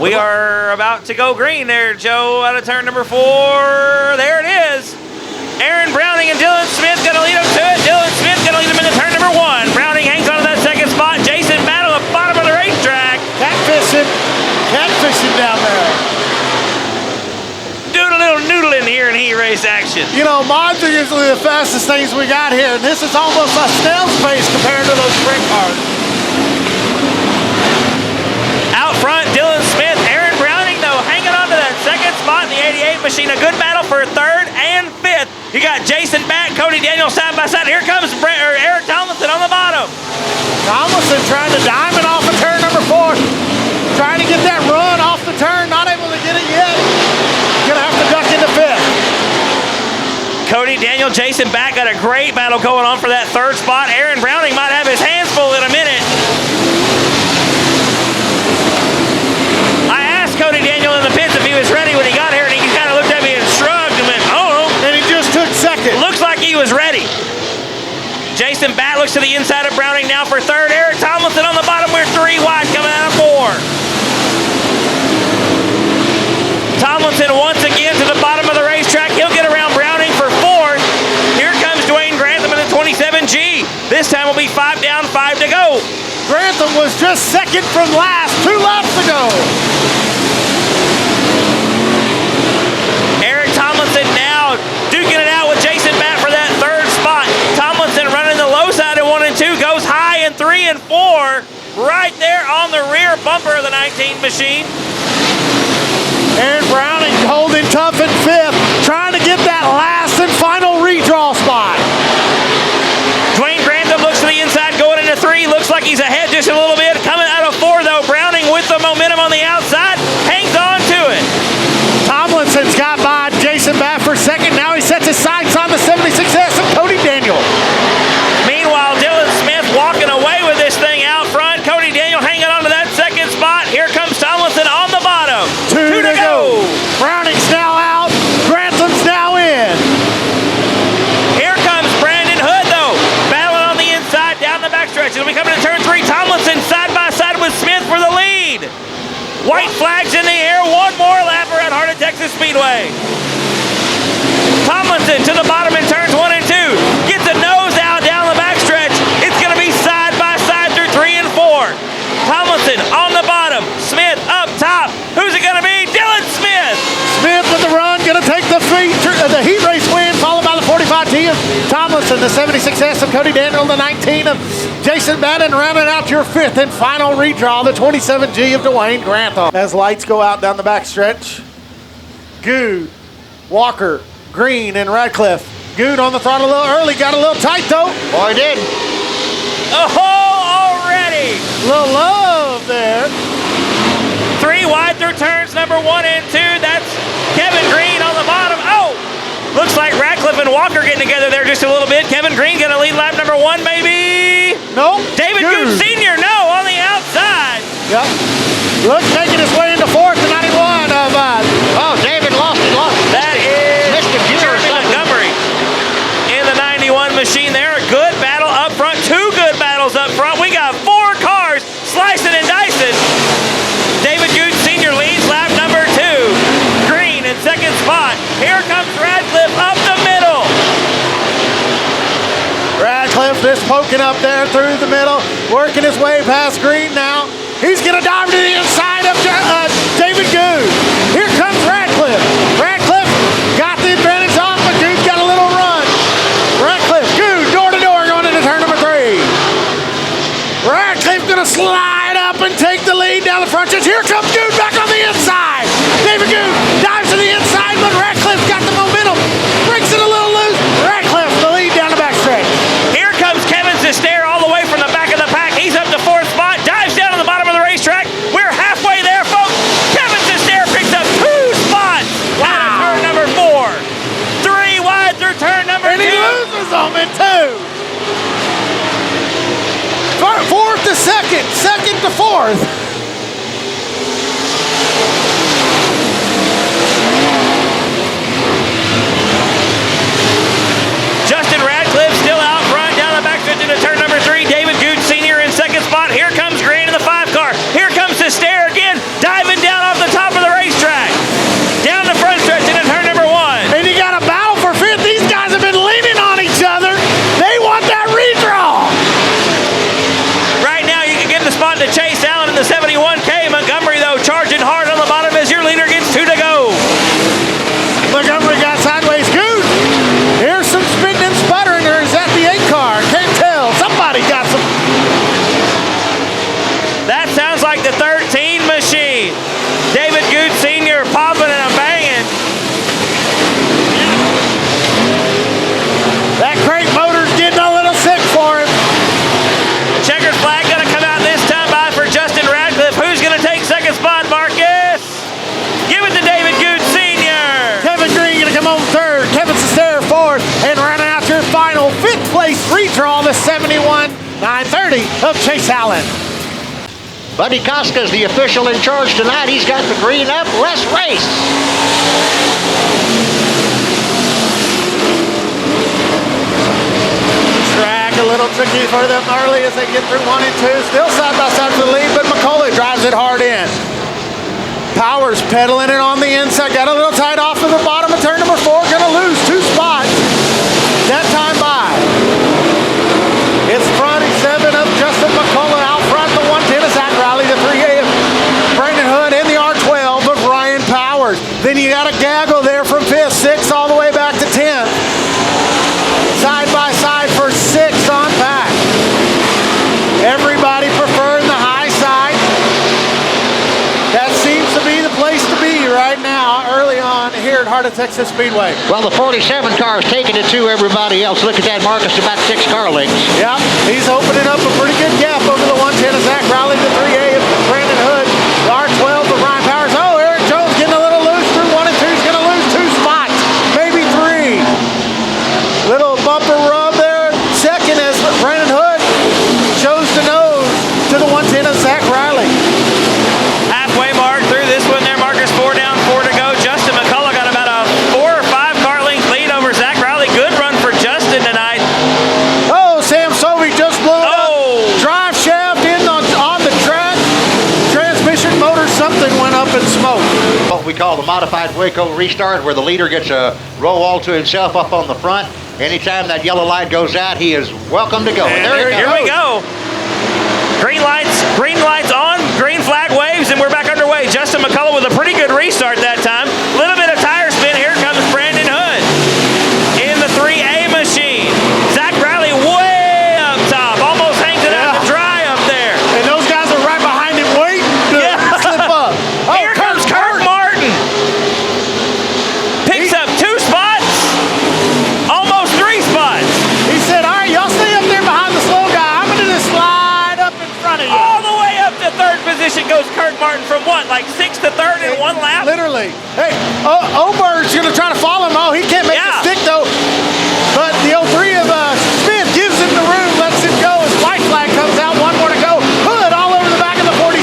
We are about to go green there, Joe, out of turn number 4. There it is. Aaron Browning and Dylan Smith going to lead him to it. Dylan Smith going to lead him into turn number 1. Browning hangs on to that second spot. Jason Battle at the bottom of the racetrack. Catfishing down there. Doing a little noodling here in heat race action. You know, mods are usually the fastest things we got here, and this is almost a snail's pace compared to those sprint cars. Out front, Dylan Smith. Aaron Browning, though, hanging on to that second spot in the 88 machine. A good battle for 3rd and 5th. You got Jason Batt, Cody Daniel side by side. Here comes Eric Tomlinson on the bottom. Tomlinson trying to diamond off of turn number 4. Trying to get that run off the turn. Not able to get it yet. Gonna have to duck into 5th. Cody Daniel, Jason Batt got a great battle going on for that 3rd spot. Aaron Browning might have his hands full in a minute. I asked Cody Daniel in the pits if he was ready when he got here, and he kind of looked at me and shrugged and went, oh. And he just took 2nd. Looks like he was ready. Jason Batt looks to the inside of Browning now for 3rd. Eric Tomlinson on the bottom. We're 3 wide coming out of 4. Tomlinson once again to the bottom of the racetrack. He'll get around Browning for 4th. Here comes Dwayne Grantham in the 27G. This time will be 5 down, 5 to go. Grantham was just 2nd from last, 2 laps to go. Eric Tomlinson now duking it out with Jason Batt for that 3rd spot. Tomlinson running the low side in 1 and 2, goes high in 3 and 4. Right there on the rear bumper of the 19 machine. Aaron Browning holding tough in 5th, trying to get that last and final redraw spot. Dwayne Grantham looks to the inside, going into 3. Looks like he's ahead just a little bit. Coming out of 4, though. Browning with the momentum on the outside, hangs on to it. Tomlinson's got by Jason Batt for 2nd. Now he sets his sights on the 76S of Cody Daniel. Meanwhile, Dylan Smith walking away with this thing out front. Cody Daniel hanging on to that 2nd spot. Here comes Tomlinson on the bottom. 2 to go. Browning's now out. Grantham's now in. Here comes Brandon Hood, though. Battling on the inside down the backstretch. It'll be coming to turn 3. Tomlinson side by side with Smith for the lead. White flags in the air. One more lap at Heart of Texas Speedway. Tomlinson to the bottom in turns 1 and 2. Gets a nose out down the backstretch. It's going to be side by side through 3 and 4. Tomlinson on the bottom. Smith up top. Who's it going to be? Dylan Smith. Smith with the run, going to take the heat race win, followed by the 45T of Tomlinson, the 76S of Cody Daniel, the 19 of Jason Batt, and rounding out your 5th and final redraw, the 27G of Dwayne Grantham. As lights go out down the backstretch, Good, Walker, Green, and Radcliffe. Good on the throttle a little early, got a little tight though. Boy, he did. Oh, already. Little love there. 3 wide through turns number 1 and 2. That's Kevin Green on the bottom. Oh, looks like Radcliffe and Walker getting together there just a little bit. Kevin Green going to lead lap number 1, maybe. Nope. David Goode Sr., no, on the outside. Yep. Look, making his way into 4th to 91 of... Oh, David lost it. That is Mr. Jeremy Montgomery in the 91 machine there. A good battle up front. 2 good battles up front. We got 4 cars slicing and dicing. David Goode Sr. leads lap number 2. Green in 2nd spot. Here comes Radcliffe up the middle. Radcliffe just poking up there through the middle, working his way past Green now. He's going to dive to the inside of David Goode. Here comes Radcliffe. Radcliffe got the advantage off, but Goode's got a little run. Radcliffe, Goode, door to door going into turn number 3. Radcliffe going to slide up and take the lead down the front stretch. Here comes Goode back on the inside. David Goode dives to the inside, but Radcliffe got the momentum. Breaks it a little loose. Radcliffe the lead down the backstretch. Here comes Kevin Sestair all the way from the back of the pack. He's up to 4th spot. Dives down to the bottom of the racetrack. We're halfway there, folks. Kevin Sestair picks up 2 spots. Wow. Out of turn number 4. 3 wide through turn number 2. And he loses them in 2. 4th to 2nd, 2nd to 4th. Justin Radcliffe still out front down the backstretch into turn number 3. David Goode Sr. in 2nd spot. Here comes Green in the 5 car. Here comes Sestair again, diving down off the 930 of Chase Allen. Buddy Koska's the official in charge tonight. He's got the green up. Let's race. Track a little tricky for them early as they get through 1 and 2. Still side by side for the lead, but McCullough drives it hard in. Powers pedaling it on the inside. Got a little tight off of the bottom of turn number 4. Gonna lose 2 spots. That time by. It's front 7 of Justin McCullough. Out front, the 110 of Zach Riley. The 3A of Brandon Hood. And the R12 of Ryan Powers. Then you got a gaggle there from 5th, 6th, all the way back to 10th. Side by side for 6th on back. Everybody preferring the high side. That seems to be the place to be right now, early on here at Heart of Texas Speedway. Well, the 47 car is taking it to everybody else. Look at that, Marcus, about 6 car lengths. Yeah, he's opening up a pretty good gap over the 110 of Zach Riley, the 3A of Brandon Hood, the R12 of Ryan Powers. Oh, Eric Jones getting a little loose through 1 and 2. He's going to lose 2 spots, maybe 3. Little bumper rub there. Second as Brandon Hood shows the nose to the 110 of Zach Riley. Halfway mark through this one there. Marcus 4 down, 4 to go. Justin McCullough got about a 4 or 5 car length lead over Zach Riley. Good run for Justin tonight. Oh, Sam Sovey just blew it up. Drive shaft in on the track. Transmission motor, something went up in smoke. What we call the modified Waco restart, where the leader gets a row all to himself up on the front. Anytime that yellow light goes out, he is welcome to go. And here we go. Green lights on, green flag waves, and we're back underway. Justin McCullough with a pretty good restart that time. Little bit of tire spin. Here comes Brandon Hood in the 3A machine. Zach Riley way up top, almost hangs it out to dry up there. And those guys are right behind him waiting to slip up. Oh, Here comes Kirk Martin. Picks up 2 spots, almost 3 spots. He said, all right, y'all stay up there behind the slow guy. I'm going to just slide up in front of you. All the way up to 3rd position goes Kirk Martin from what, like 6th to 3rd in 1 lap? Literally. Hey, Ober's going to try to follow him. Oh, he can't make the stick, though. But the 03 of Smith gives him the room, lets him go as white flag comes out. 1 more to go. Hood all over the back of the 47.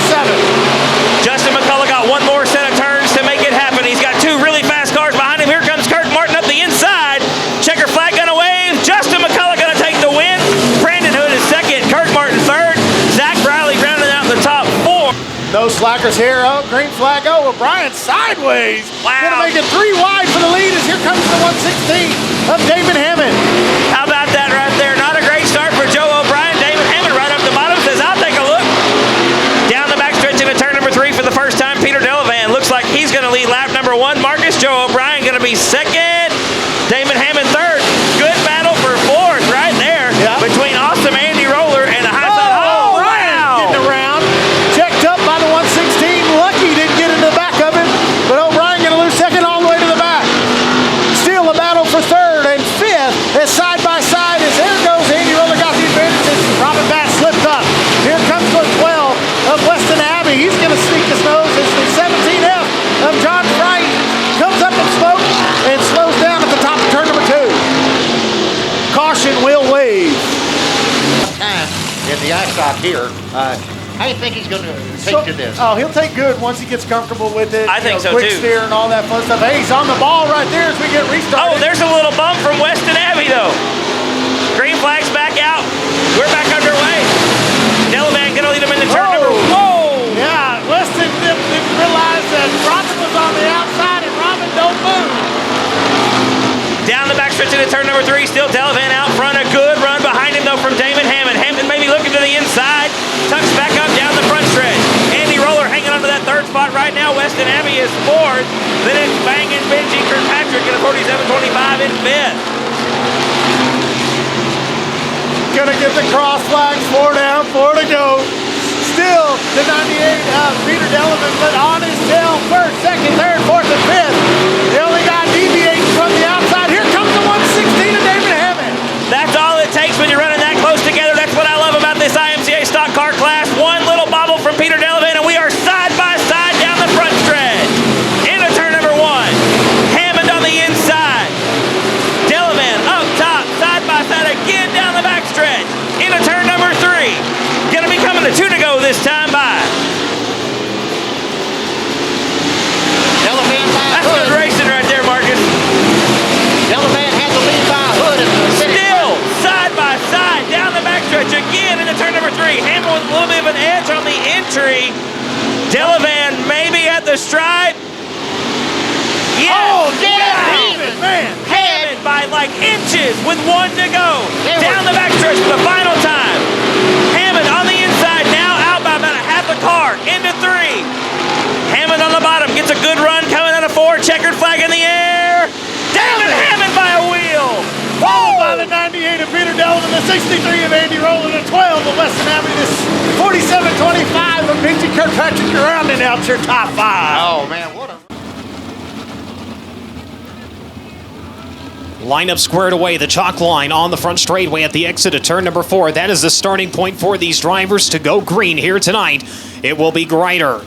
Justin McCullough got 1 more set of turns to make it happen. He's got 2 really fast cars behind him. Here comes Kirk Martin up the inside. Checker flag gonna wave. Justin McCullough gonna take the win. Brandon Hood is 2nd. Kirk Martin 3rd. Zach Riley rounding out the top 4. No slackers here. Oh, green flag. Oh, O'Brien sideways. Wow. Gonna make it 3 wide for the lead as here comes the 116 of David Hammond. How about that right there? Not a great start for Joe O'Brien. David Hammond right up the bottom says, I'll take a look. Down the backstretch into turn number 3 for the first time. Peter Delavan looks like he's gonna lead lap number 1. Marcus Joe O'Brien gonna be 2nd. Damon Hammond 3rd. Good battle for 4th right there between awesome Andy Roller and a high-side. Oh, wow. Getting around. Checked up by the 116. Lucky didn't get into the back of him, but O'Brien going to lose 2nd all the way to the back. Still a battle for 3rd and 5th as side by side as there goes Andy Roller got the advantage as Robin Bass slipped up. Here comes the 12 of Weston Abbey. He's going to sneak his nose as the 17F of John Wright comes up in smoke and slows down at the top of turn number 2. Caution will wave. Time in the iStock here. How do you think he's going to take to this? Oh, he'll take good once he gets comfortable with it. I think so, quick too. steer and all that fun stuff. Hey, he's on the ball right there as we get restarted. Oh, there's a little bump from Weston Abbey, though. Green flag's back out. We're back underway. Delavan gonna lead him into turn number. Whoa! Yeah, Weston didn't realize that Robin was on the outside and Robin don't move. Down the backstretch into turn number 3. Still Delavan out front. A good run behind him, though, from Damon Hammond. Hammond maybe looking to the inside. Tucks back up down the front stretch. Andy Roller hanging onto that 3rd spot right now. Weston Abbey is 4th. Then it's banging Benji Kirkpatrick in a 47.25 in 5th. Gonna get the cross flags. 4 down, 4 to go. Still the 98 Peter Delavan, but on his tail. 1st, 2nd, 3rd, 4th, and 5th. The only guy deviating from the outside. Here comes the 116 of David Hammond. That's all it takes when you're running that close together. That's what I love about this IMCA stock car class. 1 little bobble from Peter Delavan, and we are side by side down the front stretch. Into turn number 1. Hammond on the inside. Delavan up top, side by side again down the back stretch. Into turn number 3. entry. Hammond with a little bit of an edge on the entry. Delavan maybe at the stripe. Yes. Oh, yeah, Even. man. Hammond by like inches with 1 to go. Down the backstretch for the final time. Hammond on the inside now, out by about a half a car. Into 3. Hammond on the bottom gets a good run coming out of 4. Checkered flag in the air. Down and Hammond by a wheel. Followed by the 98 of Peter Delavan, the 63 of Andy Rowland, the 12 of Weston Abbey, the 47-25 of P.T. Kirkpatrick. You're rounding out your top 5. Oh, man, what a... Lineup squared away, the chalk line on the front straightaway at the exit of turn number 4. That is the starting point for these drivers to go green here tonight. It will be Greider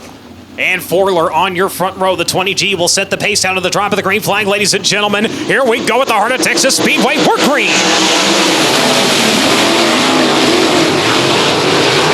and Forler on your front row. The 20G will set the pace out of the drop of the green flag. Ladies and gentlemen, here we go at the heart of Texas Speedway. We're green.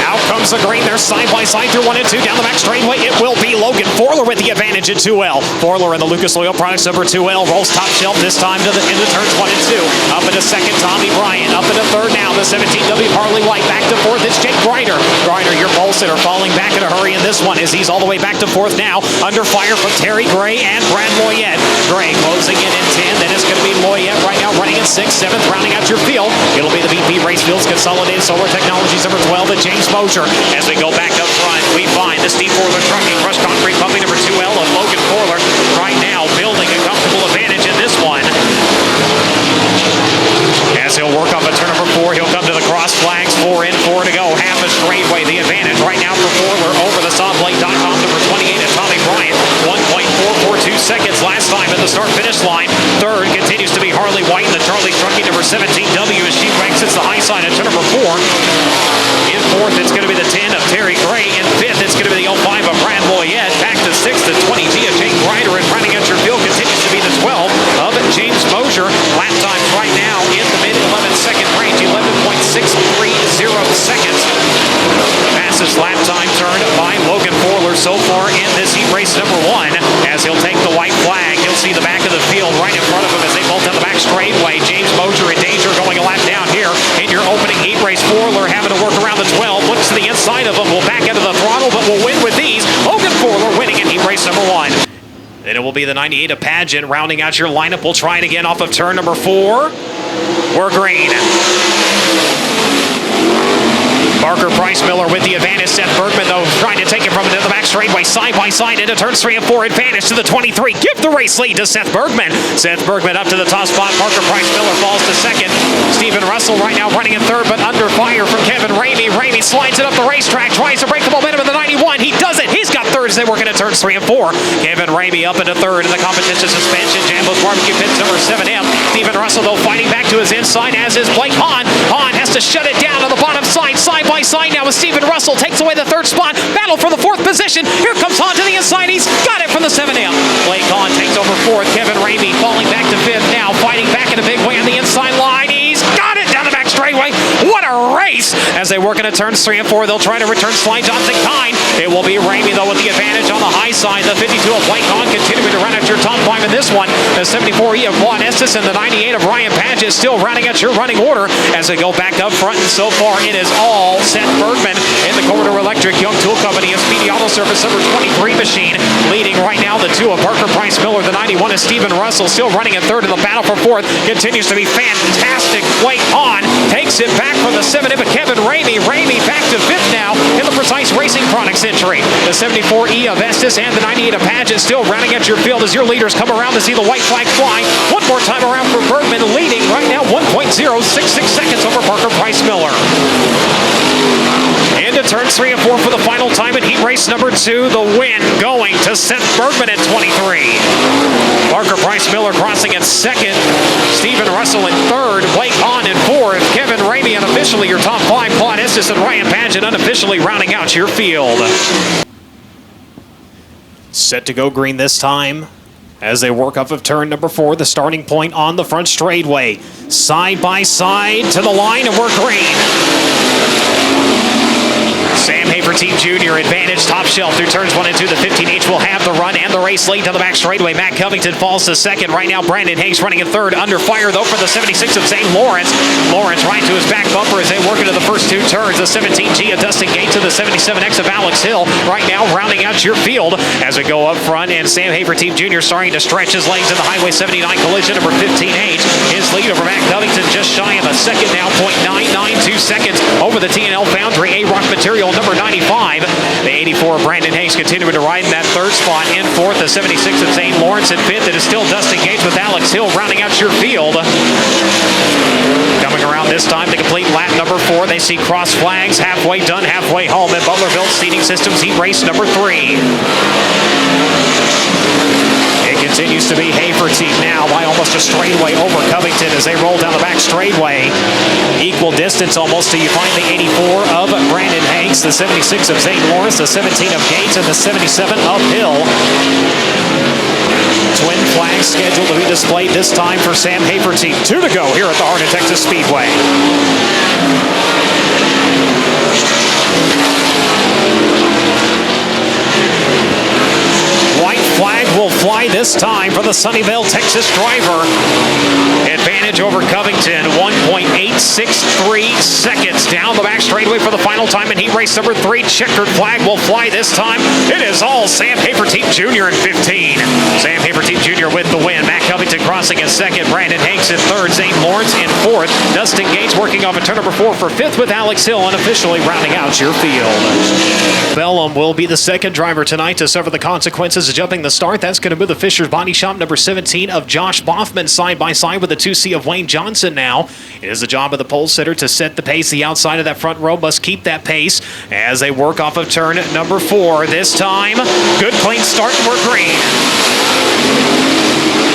Out comes the green. They're side by side through 1 and 2. Down the back straightaway, it will be Logan Forler with the advantage at 2L. Forler in the Lucas Oil Products number 2L rolls top shelf this time to the into turns 1 and 2. Up into second, Tommy Bryant. Up into third now, the 17W Harley White. Back to fourth, it's Jake Greider. Greider, your pole sitter, falling back in a hurry in this one as he's all the way back to fourth now. Under fire from Terry Gray and Brad Moyette. Gray closing in 10. Then it's going to be Moyette right now running in 6th, 7th, rounding out your field. It'll be the BP Race Fields Consolidated Solar Technologies number 12 and James Mosier. As we go back up front, we find the Steve Forler Trucking Crushed Concrete Pumping number 2L of Logan Forler right now building a comfortable advantage in this one. As he'll work off at turn number 4, he'll come to the cross flags. 4 in, 4 to go. Half a straightaway. The advantage right now for Forler over the sawblade.com number 28 and Tommy Bryant. 1.442 seconds last time at the start-finish line. Third continues to be Harley White in the Charlie Trucking number 17W as she exits the high side at turn number 4. In fourth, it's going to be the 10 of Terry Gray. In fifth, it's going to be the 05 of Brad Moyette. Back to sixth, the 20G of Jake Greider. And running out your field continues to be the 12 of James Mosier. Lap times right now in the mid-11-second range, 11.630 seconds. Fastest lap time turned by Logan Forler so far in this heat race number 1. As he'll take the white flag, he'll see the back of the field right in front of him as they bolt down the back straightaway. James Mosier in danger going a lap down here in your opening heat race. Forler having to work around the 12, looks to the inside of him, will back into the throttle, but will win with these. Logan Forler winning in heat race number 1. Then it will be the 98 of Pageant rounding out your lineup. We'll try it again off of turn number 4. We're green. Parker Price Miller with the advantage. Seth Bergman, though, trying to take it from the back straightaway, side by side into turns 3 and 4. Advantage to the 23. Give the race lead to Seth Bergman. Seth Bergman up to the top spot. Parker Price Miller falls to second. Stephen Russell right now running in third, but under fire from Kevin Ramey. Ramey slides it up the racetrack, tries to break the momentum of the 91. He does it. He's got third as they work into turns 3 and 4. Kevin Ramey up into third in the competition suspension. Jambo's Barbecue Pits number 7M. Stephen Russell, though, fighting back to his inside, as is Blake Hahn. Hahn has to shut it down on the bottom side by side now with Stephen Russell. Takes away the third spot. Battle for the 4th position. Here comes Hahn to the inside. He's got it from the 7M. Blake Hahn takes over 4th. Kevin Ramey falling back to 5th now. Fighting back in a big way on the inside line. He's got it down the back straightaway. What a race! As they work into turns 3 and 4, they'll try to return Sly Johnson kind. It will be Ramey, though, with the advantage on the high side. The 52 of Blake Hahn continuing to run at your top 5 in this one. The 74E of Juan Estes and the 98 of Ryan Paget still rounding at your running order as they go back up front. And so far, it is all Seth Bergman in the Corridor Electric Young Tool Company, a Speedy Auto Service number 23 machine. Leading right now, the 2 of Parker Price Miller. The 91 is Stephen Russell, still running in third in the battle for 4th. Continues to be fantastic. Blake Hahn takes it back from the 7 of Kevin Ramey. Ramey back to 5th now in the Precise Racing Products entry. The 74E of Estes and the 98 of Paget still rounding at your field as your leaders come around to see the white flag fly. One more time around for Bergman, leading right now 1.066 seconds over Parker Price Miller. Into turns 3 and 4 for the final time in heat race number 2. The win going to Seth Bergman at 23. Parker Price Miller crossing at 2nd. Stephen Russell in 3rd. Blake Hahn in 4th. Kevin Ramey unofficially your top 5. Claude Estes and Ryan Paget unofficially rounding out your field. Set to go green this time as they work off of turn number 4, the starting point on the front straightaway. Side by side to the line, and we're green. Sam Hafer Team Junior advantage, top shelf through turns 1 and 2. The 15H will have the run and the race lead to the back straightaway. Matt Covington falls to second. Right now, Brandon Hanks running in third. Under fire, though, for the 76 of St. Lawrence. Lawrence right to his back bumper as they work into the first 2 turns. The 17G of Dustin Gates to the 77X of Alex Hill. Right now, rounding out your field as we go up front. And Sam Hafer Team Junior starting to stretch his legs in the Highway 79 collision. Number 15H. His lead over Matt Covington just shy of a second now. 0.992 seconds over the T&L Foundry A-Rock Material number 95. The 84 Brandon Hayes continuing to ride in that third spot. In fourth, the 76 of St. Lawrence. In fifth, it is still Dustin Gates with Alex Hill rounding out your field. Coming around this time to complete lap number 4. They see cross flags, halfway done, halfway home. And Butler-Built Seating Systems heat race number 3. It continues to be Hafer Team now by almost a straightaway over Covington as they roll down the back straightaway. Equal distance almost till you find the 84 of Brandon Hanks, the 76 of St. Lawrence, the 17 of Gates, and the 77 of Hill. Twin flags scheduled to be displayed this time for Sam Hafer Team. 2 to go here at the heart of Texas Speedway. White flag will fly this time for the Sunnyvale, Texas driver. Advantage over Covington, 1.863 seconds down the back straightaway for the final time in heat race number 3. Checkered flag will fly this time. It is all Sam Hafer Team Jr. in 15. Sam Hafer Team Jr. with the win. Matt Covington crossing in second. Brandon Hanks in third. St. Lawrence in fourth. Dustin Gates working off at turn number 4 for fifth with Alex Hill unofficially rounding out your field. Bellum will be the second driver tonight to suffer the consequences of jumping the start. That's going to be the Fisher's Body Shop number 17 of Josh Boffman side by side with the 2C of Wayne Johnson now. It is the job of the pole sitter to set the pace. The outside of that front row must keep that pace as they work off of turn number 4. This time, good clean start and we're green.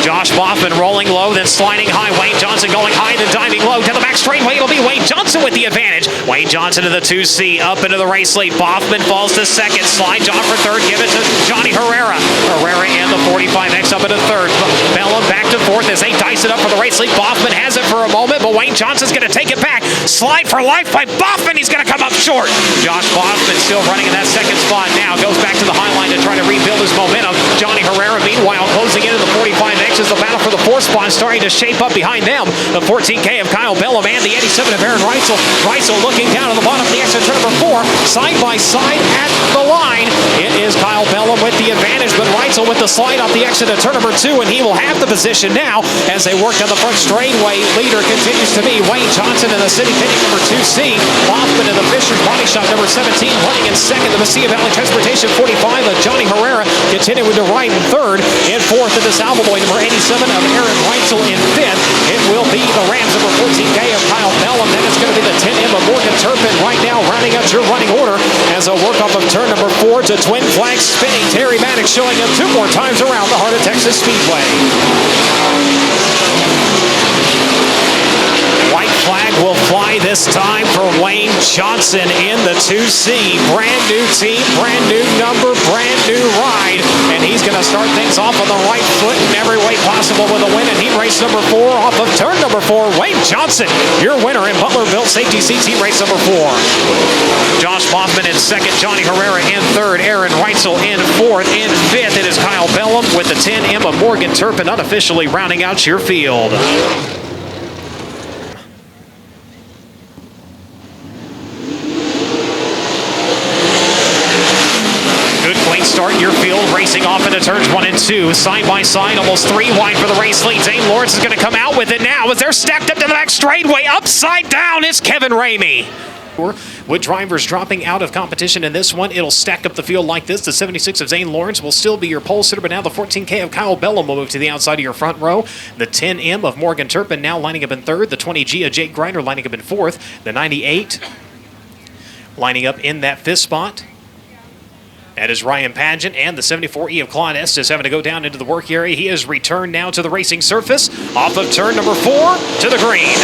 Josh Boffman rolling low, then sliding high. Wayne Johnson going high, then diving low to the back straightaway. It'll be Wayne Johnson with the advantage. Wayne Johnson to the 2C, up into the race lead. Boffman falls to second, slides off for third, give it to Johnny Herrera. Herrera and the 45X up into third. Bellum back to fourth as they dice it up for the race lead. Boffman has it for a moment, but Wayne Johnson's going to take it back. Slide for life by Boffman. He's going to come up short. Josh Boffman still running in that second spot now. Goes back to the high line to try to rebuild his momentum. Johnny Herrera, meanwhile, closing into the 45X as the battle for the 4th spot starting to shape up behind them. The 14K of Kyle Bellum and the 87 of Aaron Reitzel. Reitzel looking down at the bottom of the exit turn number 4. Side by side at the line. It is Kyle Bellum with the advantage, but Reitzel with the slide off the exit of turn number 2, and he will have the position now as they work down the front straightaway. Leader continues to be Wayne Johnson in the City Picnic number 2C. Hoffman in the Fisher's Body Shop number 17 running in second. The Mesilla Valley Transportation 45 of Johnny Herrera continuing to ride in third. In fourth, the DeSalvo boy number 87 of Aaron Reitzel in fifth. It will be the Rams number 14K of Kyle Bellum. Then it's going to be the 10M of Morgan Turpin right now rounding out your running order as a work off of turn number 4 to twin flag spinning. Terry Maddox showing up 2 more times around the heart of Texas Speedway. White flag will fly this time for Wayne Johnson in the 2C. Brand new team, brand new number, brand new ride. And he's going to start things off on the right foot in every way possible with a win in heat race number 4 off of turn number 4. Wayne Johnson, your winner in Butler-Built Safety Seats heat race number 4. Josh Boffman in second, Johnny Herrera in third, Aaron Reitzel in fourth. In fifth, it is Kyle Bellum with the 10M of Morgan Turpin unofficially rounding out your field. Start your field, racing off into turns 1 and 2. Side by side, almost 3 wide for the race lead. St. Lawrence is going to come out with it now as they're stacked up to the back straightaway. Upside down, it's Kevin Ramey. With drivers dropping out of competition in this one, it'll stack up the field like this. The 76 of Zane Lawrence will still be your pole sitter, but now the 14K of Kyle Bellum will move to the outside of your front row. The 10M of Morgan Turpin now lining up in third. The 20G of Jake Grinder lining up in fourth. The 98 lining up in that 5th spot. That is Ryan Pageant, and the 74E of Claude Estes having to go down into the work area. He is returned now to the racing surface off of turn number 4 to the green.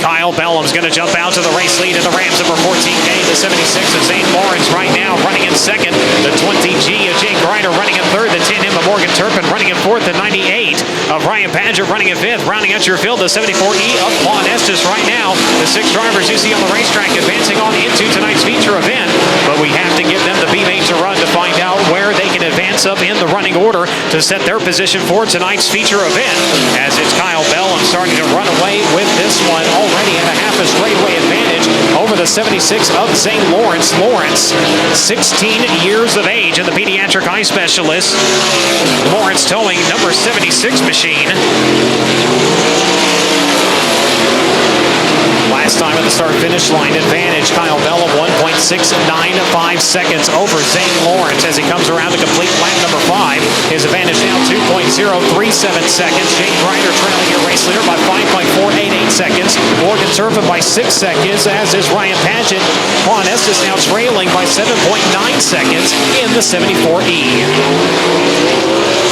Kyle Bellum's going to jump out to the race lead in the Rams number 14K. The 76 of St. Lawrence right now running in second. The 20G of Jake Ryder running in third. The 10M of Morgan Turpin running in fourth. The 98 of Ryan Padgett running in fifth. Rounding out your field, the 74E of Juan Estes right now. The 6 drivers you see on the racetrack advancing on into tonight's feature event. But we have to give them the B-main to run to find out where they can advance up in the running order to set their position for tonight's feature event. As it's Kyle Bellum starting to run away with this one already at a half a straightaway advantage over the 76 of St. Lawrence. Lawrence, 16 years of age and the pediatric eye specialist. Lawrence towing number 76 machine. Last time at the start-finish line advantage, Kyle Bellum 1.695 seconds over St. Lawrence as he comes around to complete lap number 5. His advantage now 2.037 seconds. Jake Ryder trailing your race leader by 5.488 seconds. Morgan Turpin by 6 seconds, as is Ryan Padgett. Juan Estes now trailing by 7.9 seconds in the 74E.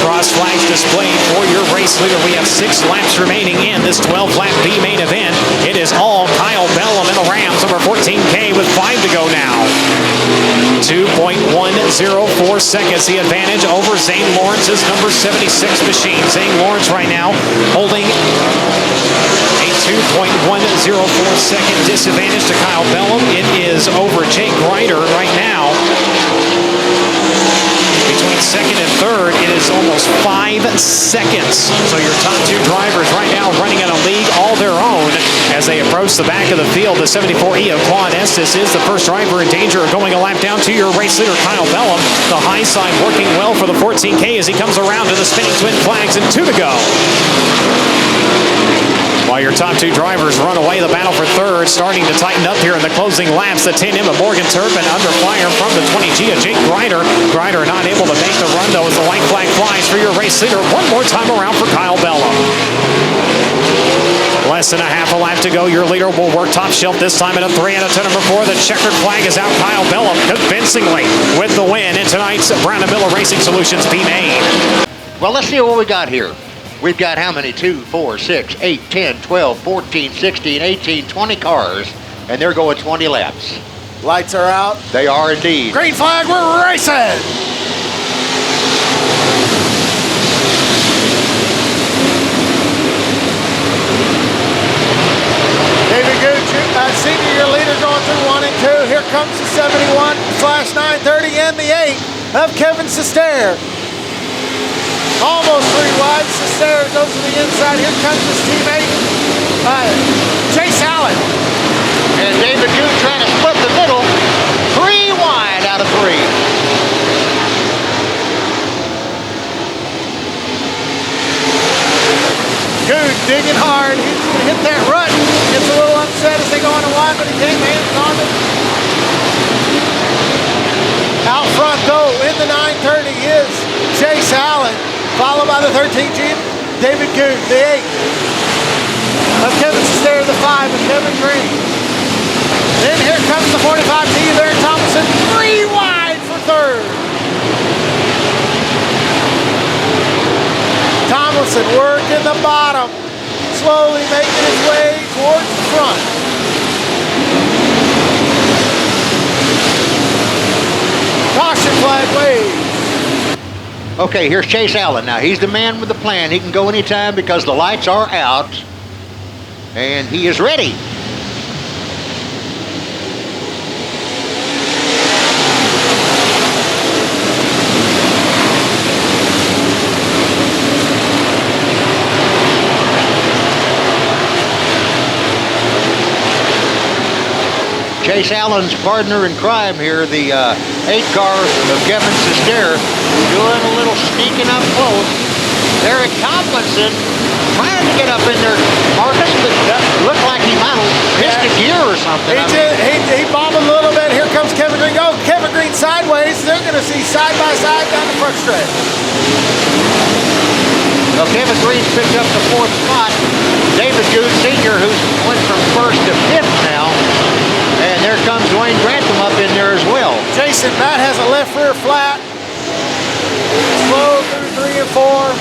Cross flags displayed for your race leader. We have 6 laps remaining in this 12-lap B main event. It is all Kyle Bellum in the Rams number 14K with 5 to go now. 2.104 seconds the advantage over St. Lawrence's number 76 machine. St. Lawrence right now holding a 2.104 second disadvantage to Kyle Bellum. It is over Jake Ryder right now. Between second and third, it is almost 5 seconds. So your top 2 drivers right now running in a league all their own as they approach the back of the field. The 74E of Juan Estes is the first driver in danger of going a lap down to your race leader, Kyle Bellum. The high side working well for the 14K as he comes around to the spinning twin flags and 2 to go. While your top 2 drivers run away, the battle for third starting to tighten up here in the closing laps. The 10M of Morgan Turpin under fire from the 20G of Jake Ryder. Ryder not able to make the run, though, as the white flag flies for your race leader. One more time around for Kyle Bellum. Less than a half a lap to go. Your leader will work top shelf this time at a 3 out of 10 number 4. The checkered flag is out. Kyle Bellum convincingly with the win in tonight's Brown & Miller Racing Solutions B-Main. Well, let's see what we got here. We've got how many? 2, 4, 6, 8, 10, 12, 14, 16, 18, 20 cars, and they're going 20 laps. Lights are out. They are indeed. Green flag, we're racing. David Gooch, senior, your leader going through 1 and 2. Here comes the 71/930 and the 8 of Kevin Sestair. Almost 3 wide. Sestair goes to the inside. Here comes his teammate, Chase Allen. And David Good trying to split the middle. 3 wide out of 3. Good digging hard. He's going to hit that rut. Gets a little upset as they go on a wide, but he can't manage on it. Out front, though, in the 930 is Chase Allen, followed by the 13G, David Good, the 8 of Kevin Sestair, the 5 of Kevin Green. Then here comes the 45T of Eric Thompson, 3 wide for third. Tomlinson working the bottom, slowly making his way towards the front. Caution flag wave. Okay, here's Chase Allen. Now, he's the man with the plan. He can go anytime because the lights are out, and he is ready. Chase Allen's partner in crime here, the 8 car of Kevin Sestair, doing a little sneaking up close. Eric Tomlinson trying to get up in there, Marcus, but looked like he might have missed a gear or something. He bobbled a little bit. Here comes Kevin Green. Oh, Kevin Green sideways. They're going to see side by side down the front stretch. Well, Kevin Green's picked up the 4th spot. David Good Sr., who's went from 1st to 5th now. And there comes Dwayne Grantham up in there as well. Jason Matt has a left rear flat. Slow through 3 and 4.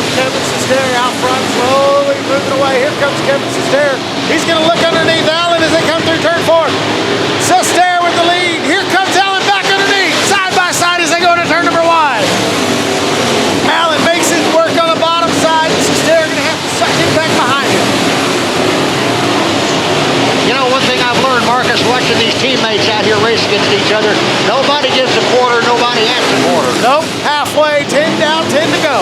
comes Kevin Sestair out front, slowly moving away. Here comes Kevin Sestair. He's going to look underneath Allen as they come through turn 4. Sestair with the lead. Here comes Allen back underneath, side by side as they go to turn number 1. Allen makes his work on the bottom side. Sestair going to have to suck him back behind him. You know, one thing I've learned, Marcus, watching these teammates out here race against each other, nobody gives a quarter, nobody asks a quarter. Nope, halfway, 10 down, 10 to go.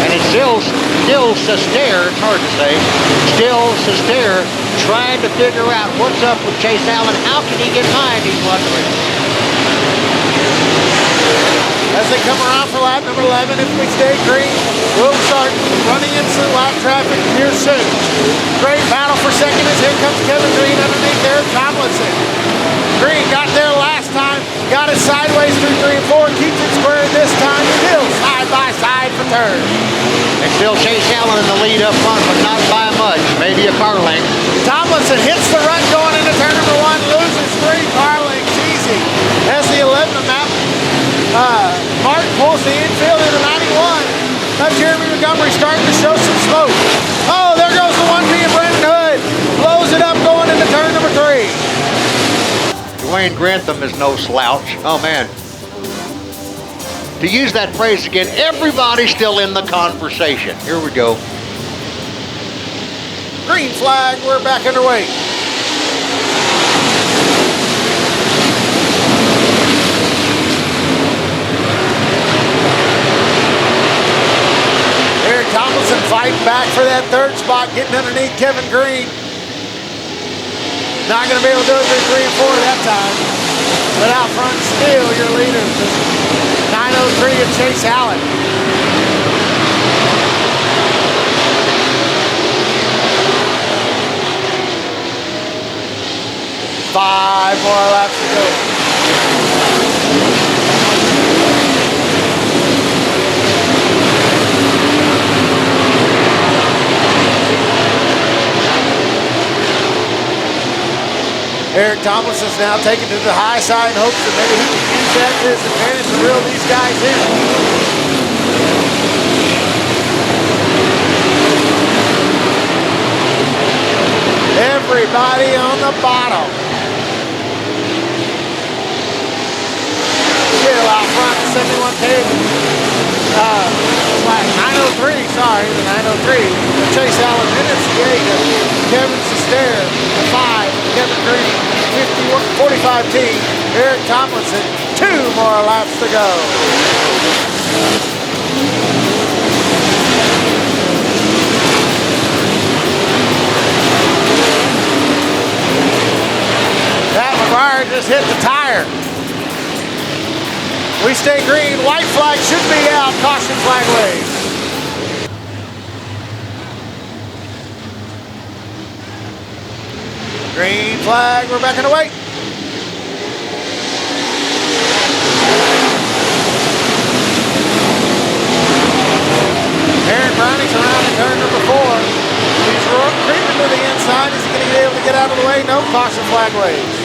And it's still Sestair, it's hard to say, still Sestair trying to figure out what's up with Chase Allen. How can he get behind these luxuries? As they come around for lap number 11, if we stay green, we'll start running into lap traffic here soon. Great battle for second as here comes Kevin Green underneath Eric Tomlinson. Green got there last time, got it sideways through 3 and 4, keeps it square this time, still side by side for third. And still Chase Allen in the lead up front, but not by much, maybe a car length. Tomlinson hits the run going into turn number 1, loses 3 car lengths easy. As the 11th map, Martin pulls the infield into 91. Jeremy Montgomery starting to show some smoke. Oh, there goes the 1B of Brandon Hood. Blows it up going into turn number 3. Dwayne Grantham is no slouch. Oh, man. To use that phrase again, everybody's still in the conversation. Here we go. Green flag, we're back underway. Eric Tomlinson fighting back for that third spot, getting underneath Kevin Green. Not going to be able to do it through 3 and 4 that time. But out front, still your leader, 903 of Chase Allen. Five more laps to go. Eric Tomlinson's now taking to the high side in hopes that maybe he can use that to his advantage to reel these guys in. Everybody on the bottom. Still out front, 71K. 903, sorry, the 903. Chase Allen minutes, the 8. Kevin Sestair, the 5. Kevin Green, 45T. Eric Tomlinson, 2 more laps to go. That McGuire just hit the tire. We stay green. White flag should be out. Caution flag waves. Green flag. We're back underway. Aaron Browning's around in turn number 4. He's creeping to the inside. Is he going to be able to get out of the way? No. Caution flag waves.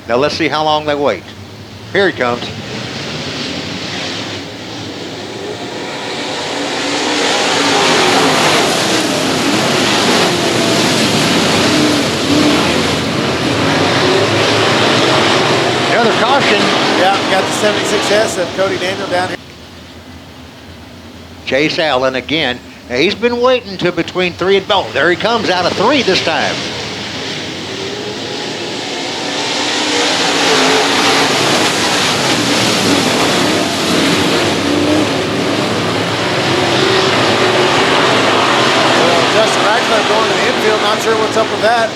Now let's see how long they wait. Here he comes. Another caution. Yeah, we got the 76S of Cody Daniel down here. Chase Allen again. Now he's been waiting to between 3 and 4. There he comes out of 3 this time. Justin Radcliffe going to the infield. Not sure what's up with that.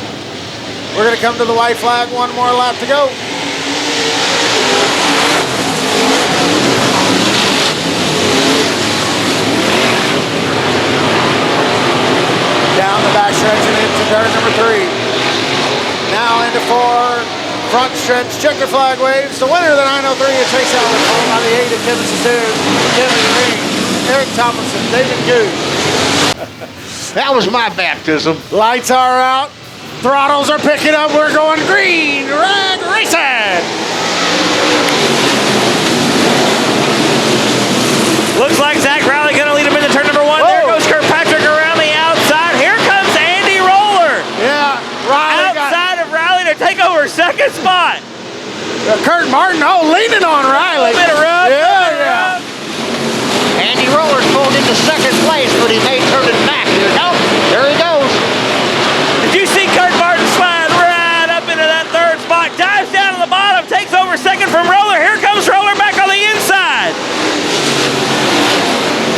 We're going to come to the white flag. 1 more lap to go. Down the back stretch and into turn number 3. Now into 4. Front stretch. Checker flag waves. The winner of the 903 is Chase Allen, followed by the 8 of Kevin Sestair, Kevin Green, Eric Tomlinson, David Goode. That was my baptism. Lights are out. Throttles are picking up. We're going green. Red racing. Looks like Zach Kurt Martin, leaning on Riley. A bit of rub. Yeah. Andy Roller's pulled into second place, but he may turn it back here. No, there he goes. Did you see Kurt Martin slide right up into that third spot? Dives down to the bottom, takes over second from Roller. Here comes Roller back on the inside.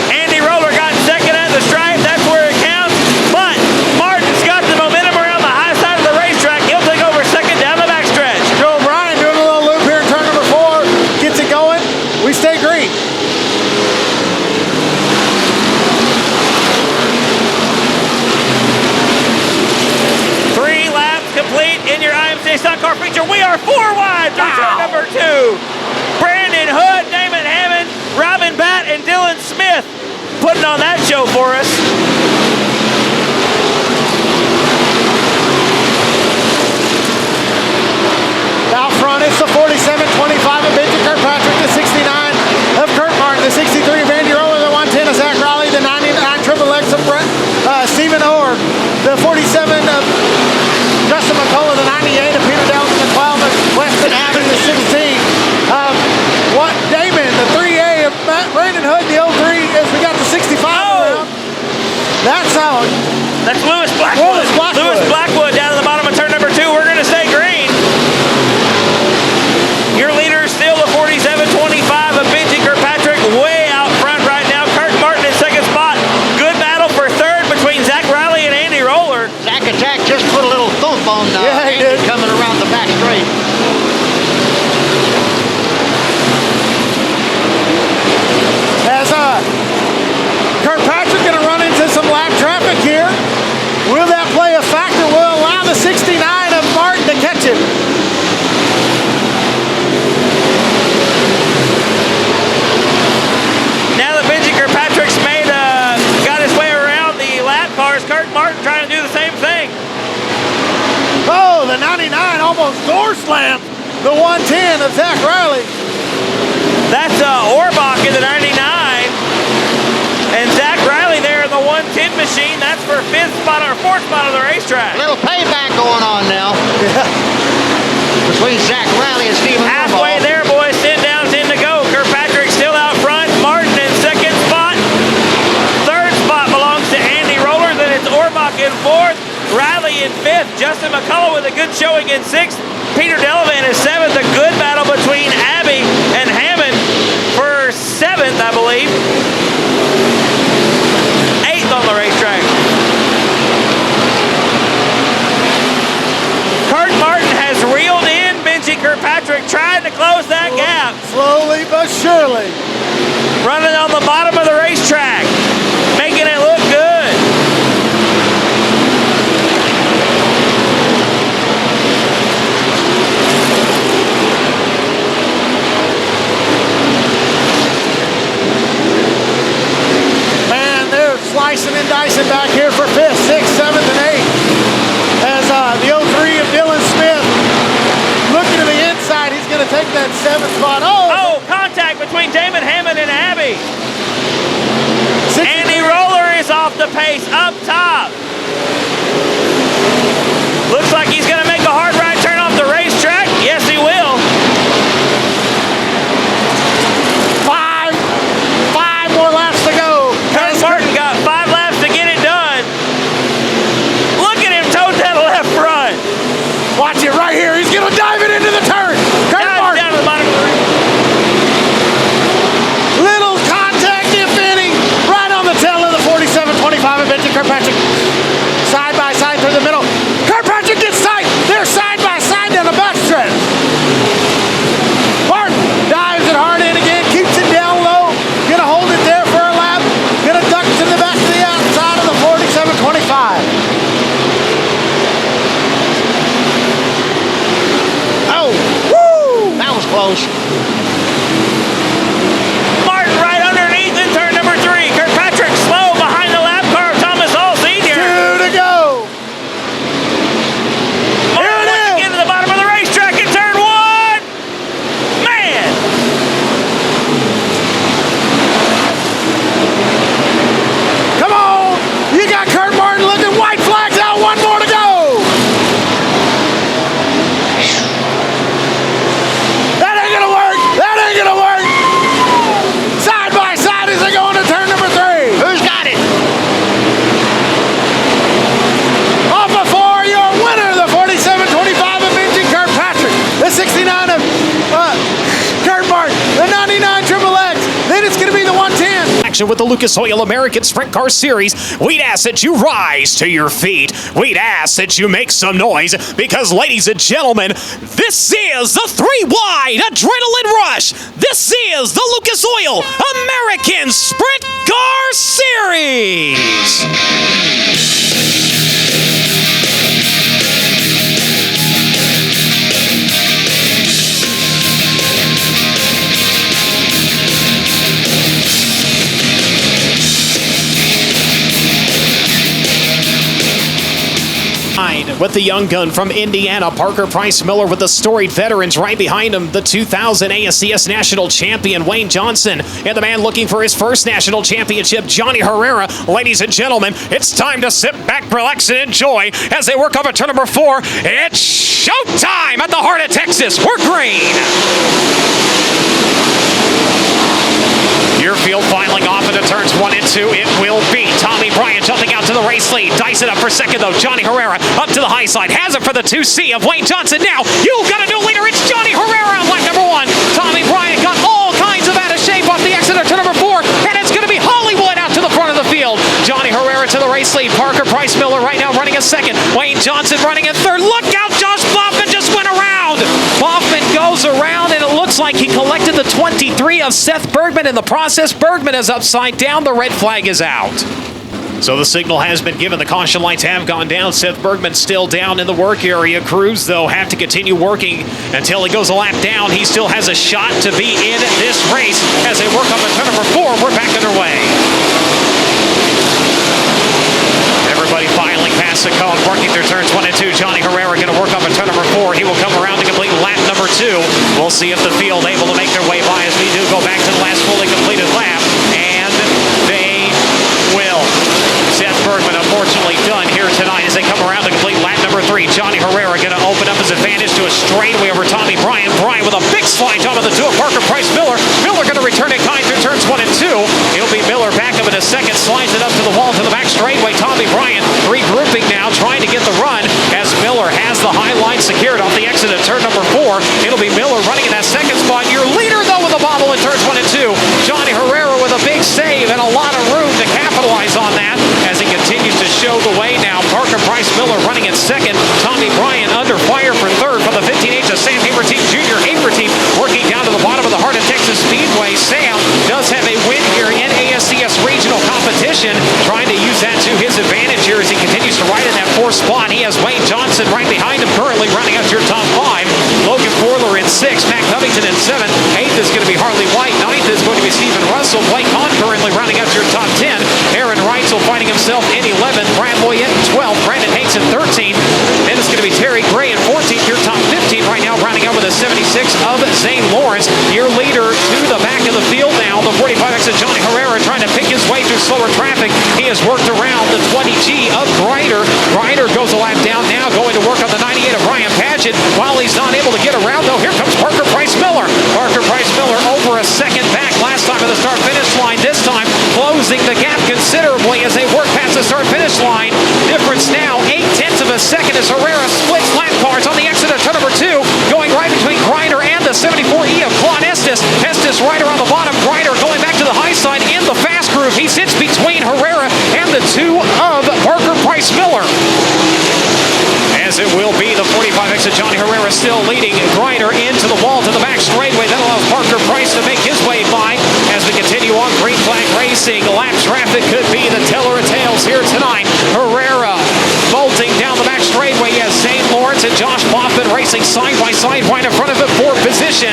Andy Roller got second at the stripe. That's where it counts. But Martin's got the momentum around the high side of the racetrack. He'll take over second down the backstretch. Joe Bryan doing a little loop here in turn number 4. Gets it going. We stay green. Complete in your IMCA Stock Car feature. We are 4 wide through turn number 2. Brandon Hood, Damon Hammond, Robin Batt, and Dylan Smith putting on that show for us. Out front, it's the 47-25 of Benji Kirkpatrick, the 69 of Kurt Martin, the 63 of Andy Roller, the 110 of Zach Riley, the 99 Triple X of Stephen Orr, the 47 of Justin McCullough, the 98 of Peter Downs, the 12 of Weston Abbott, the 16 of Damon, the 3A of Brandon Hood, the 03 as we got the 65 around. That's out. That's Lewis Blackwood. Lewis Blackwood down at the bottom of turn number 2. We're going to stay green. Your leader is still the 47-25 of Benji Kirkpatrick, way out front right now. Kurt Martin in second spot. Good battle for third between Zach Riley and Andy Roller. Zach Attack just put a little thump on he Andy did. coming around the back straight. As Kirkpatrick going to run into some lap traffic here. Will that play a factor? Will allow the 69 of Martin to catch him. Now that Benji Kirkpatrick's got his way around the lap cars, Kurt Martin trying to do the same thing. Oh, the 99 almost door slammed the 110 of Zach Riley. That's Orbach in the 99. And Zach Riley there in the 110 machine. That's for 5th spot or 4th spot of the racetrack. A little payback going on now. Yeah. Between Zach Riley and Stephen Halfway Orr. there, boys. 10 down, 10 to go. Kirkpatrick still out front. Martin in second spot. Third spot belongs to Andy Roller. Then it's Orbach in 4th. Riley in 5th. Justin McCullough with a good showing in 6th. Peter Delavan is 7th. A good battle between Abbey and Hammond for 7th, I believe. 8th on the racetrack. Kurt Martin has reeled in Benji Kirkpatrick, trying to close that gap. Slowly but surely. Running on the bottom of the racetrack, making it look good. Slicing and dicing back here for 5th, 6th, 7th, and 8th. As the 03 of Dylan Smith looking to the inside, he's going to take that 7th spot. Oh, contact between Damon Hammond and Abbey. Andy Roller is off the pace up top. Looks like he's going to make a hard right turn off the racetrack. Yes, he will. 5 more laps to go. Kurt Martin got 5 laps to get it done. Look at him toe that left front. Watch it right here. He's going to dive it into the turn. Kurt Martin. Down to the bottom of the ring. Little contact, if any, right on the tail of the 47-25 of Benji Kirkpatrick. Side by side through the middle. Kirkpatrick gets tight. They're side by side down the backstretch. Martin dives it hard in again, keeps it down low. Gonna hold it there for a lap. Gonna duck to the back to the outside of the 47-25. Oh, Woo! that was close. Martin right underneath in turn number 3. Kirkpatrick slow behind the lap car of Thomas Hall Sr. 2 to go. Martin once again to the bottom of the racetrack in turn 1. Man! Come on. You got Kurt Martin looking. White flags out. 1 more to go. action with the Lucas Oil American Sprint Car Series. We'd ask that you rise to your feet. We'd ask that you make some noise because, ladies and gentlemen, this is the 3-wide Adrenaline Rush. This is the Lucas Oil American Sprint Car Series. With the young gun from Indiana, Parker Price Miller, with the storied veterans right behind him, the 2000 ASCS national champion Wayne Johnson, and the man looking for his first national championship, Johnny Herrera. Ladies and gentlemen, it's time to sit back, relax, and enjoy as they work up at turn number 4. It's showtime at the heart of Texas. We're green. Your field filing off into turns 1 and 2. It will be Tommy Bryant jumping out to the race lead. Dice it up for second, though. Johnny Herrera up to the high side. Has it for the 2C of Wayne Johnson. Now, you've got a new leader. It's Johnny Herrera on lap number 1. Tommy Bryant got all kinds of out of shape off the exit of turn number 4. And it's going to be Hollywood out to the front of the field. Johnny Herrera to the race lead. Parker Price Miller right now running a second. Wayne Johnson running a third. Look out, Josh Boffman just went around. Boffman goes around, and it looks like he collected the 23 of Seth Bergman in the process. Bergman is upside down. The red flag is out. So the signal has been given. The caution lights have gone down. Seth Bergman still down in the work area. Crews, though, have to continue working until he goes a lap down. He still has a shot to be in this race as they work up at turn number 4. We're back underway. Everybody filing past the cone, working through turns 1 and 2. Johnny Herrera going to work up at turn number 4. He will come around to complete lap number 2. We'll see if the field able to make their way by as we do go back to the last fully completed lap. And they will. Seth Bergman, unfortunately, done here tonight as they come around to complete lap number 3. Johnny Herrera going to open up his advantage to a straightaway over Tommy Bryant. Bryant with a big slide job on the 2 of Parker Price Miller. Miller going to return it kind through turns 1 and 2. It'll be Miller back up in a second, slides it up to the wall to the back straightaway. Tommy Bryant regrouping now, trying to get the run as Miller has the high line secured off the exit of turn number 4. It'll be Miller running in that second spot. Your leader, though, with a bobble in turns 1 and 2. Johnny Herrera with a big save and a lot of room to capitalize on that as he continues to show the way now. Parker Price Miller running in second. Tommy Bryant under fire for third from the 15H of Sam Haverteam Jr. Haverteam working down to the bottom of the heart of Texas Speedway. Sam does have a win here in ASCS regional competition, trying to use that to his advantage here as he continues to ride in that 4th spot. He has Wayne Johnson right behind him, currently running out your top 5. Logan Forler in 6, Matt Covington in 7. 8th is going to be Harley White. 9th is going to be Stephen Russell. Blake Hahn currently running out your top 10. Aaron Reitzel fighting himself in 11th. Brad Boyette in 12th. Brandon Hates in 13th. Then it's going to be Terry Gray in 14th. Your top 15 right now, rounding out with a 76 of Zane Lawrence. Your leader to the back of the field now. The 45X of Johnny Herrera trying to pick his way through slower traffic. He has worked around the 20G of Grider. Grider goes a lap down now, going to work on the 98 of Ryan Padgett. While he's not able to get around, though, here comes Parker Price Miller. Parker Price Miller over a second back last time at the start-finish line. This time closing the gap considerably as they work past the start-finish line. Difference now 0.8 of a second as Herrera splits lap cars on the exit of turn number 2, going right between Grider and the 74E of Claude Estes. Estes Rider on the bottom. Grider going back to the high side in the fast groove. He sits between Herrera and the 2 of Parker Price Miller. As it will be the 45X of Johnny Herrera still leading Grider into the wall to the back straightaway. That allows Parker Price to make his way by as we continue on green flag racing. Lap traffic could be the teller of tales here tonight. Herrera bolting down the back straightaway as Zane Lawrence and Josh Boffman racing side by side right in front of him for position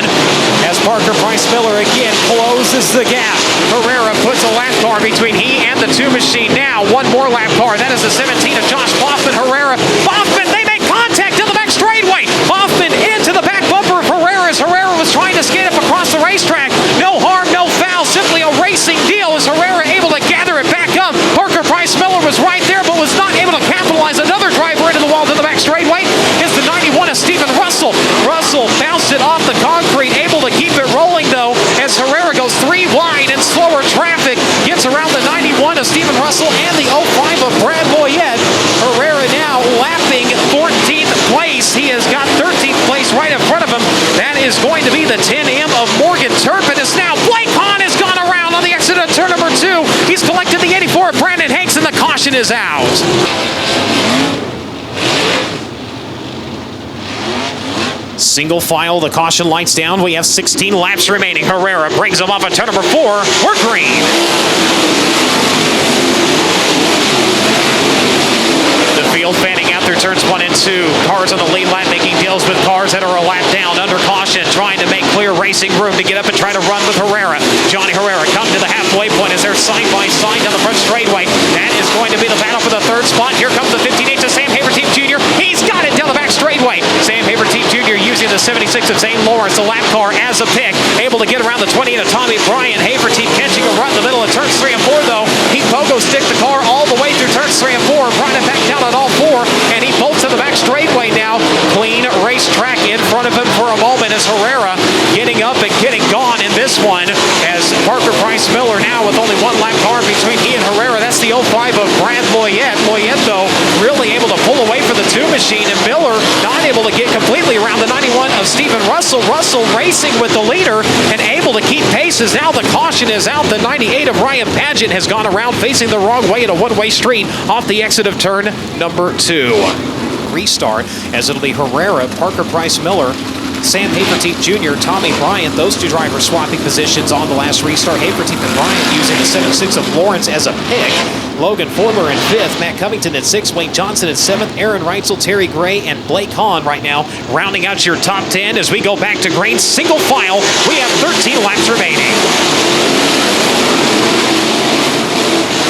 as Parker Price Miller again closes the gap. Herrera puts a lap car between he and the 2 machine now. One more lap car. That is the 17 of Josh Boffman. Herrera. Boffman, they make contact to the back straightaway. Boffman into the back bumper of Herrera as Herrera was trying to skate up across the racetrack. No harm, no foul. Simply a racing deal as Herrera able to gather it back up. Parker Price Miller was right there but was not able to capitalize. Another driver into the wall to the back straightaway is the 91 of Stephen Russell. Russell bounced it off the concrete, able to keep it rolling though as Herrera goes 3 wide in slower traffic. Gets around the 91 of Stephen Russell and the 05 of Brad Boyette. Herrera now caution is out. Single file, the caution lights down. We have 16 laps remaining. Herrera brings him off at turn number 4. We're green. The field fanning out through turns 1 and 2. Cars on the lead lap making deals with cars that are a lap down under caution, trying to make clear racing room to get up and try to run with Herrera. Johnny Herrera come to the halfway point as they're side by side down the front straightaway. That is going to be the battle for the third spot. Here comes the 15-8 to Sam Haverteam Jr. He's got it down the back straightaway. Sam Haverteam Jr. using the 76 of Zane Lawrence, the lap car as a pick, able to get around the 28 of Tommy Bryant. Haverteam catching a run in the middle of turns 3 and 4 though. He pogo stick the car all the way through turns 3 and 4, brought it back down on all 4, and he bolts to the back straightaway now. Clean racetrack in front of him for a moment as Herrera getting up and getting gone in this one as Parker Price Miller now with only one lap car between he and Herrera. That's the 05 of Brad Loyette. Loyette though really able to pull away for the 2 machine, and Miller not able to get completely around the 91 of Stephen Russell. Russell racing with the leader and able to keep pace as now the caution is out. The 98 of Ryan Paget has gone around facing the wrong way in a one-way street off the exit of turn number 2. Restart as it'll be Herrera, Parker Price Miller, Sam Haverteam Jr., Tommy Bryant, those 2 drivers swapping positions on the last restart. Haverteam and Bryant using the 76 of Lawrence as a pick. Logan Forler in 5th, Matt Covington in 6th, Wayne Johnson in 7th, Aaron Reitzel, Terry Gray, and Blake Hahn right now rounding out your top 10 as we go back to green. Single file, we have 13 laps remaining.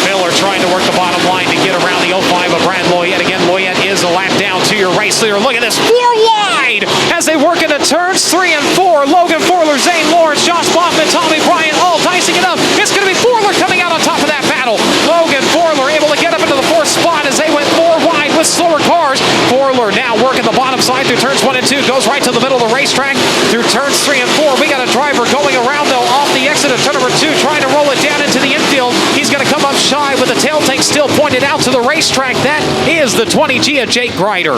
Miller trying to work the bottom line to get around the 05 of Brad Loyette. Again, Loyette is a lap down to your race leader. Look at this, 4 wide as they work into turns 3 and 4. Logan Forler, Zane Lawrence, Josh Baughman, Tommy Bryant all dicing it up. It's going to be Forler coming out on top of that battle. Logan Forler able to get up into the 4th spot as they went 4 wide with slower cars. Forler now working the bottom side through turns 1 and 2. Goes right to the middle of the racetrack through turns 3 and 4. We got a driver going around though off the exit of turn number 2, trying to roll it down into the infield. He's going to come up shy with the tail tank still pointed out to the racetrack. That is the 20G of Jake Greider.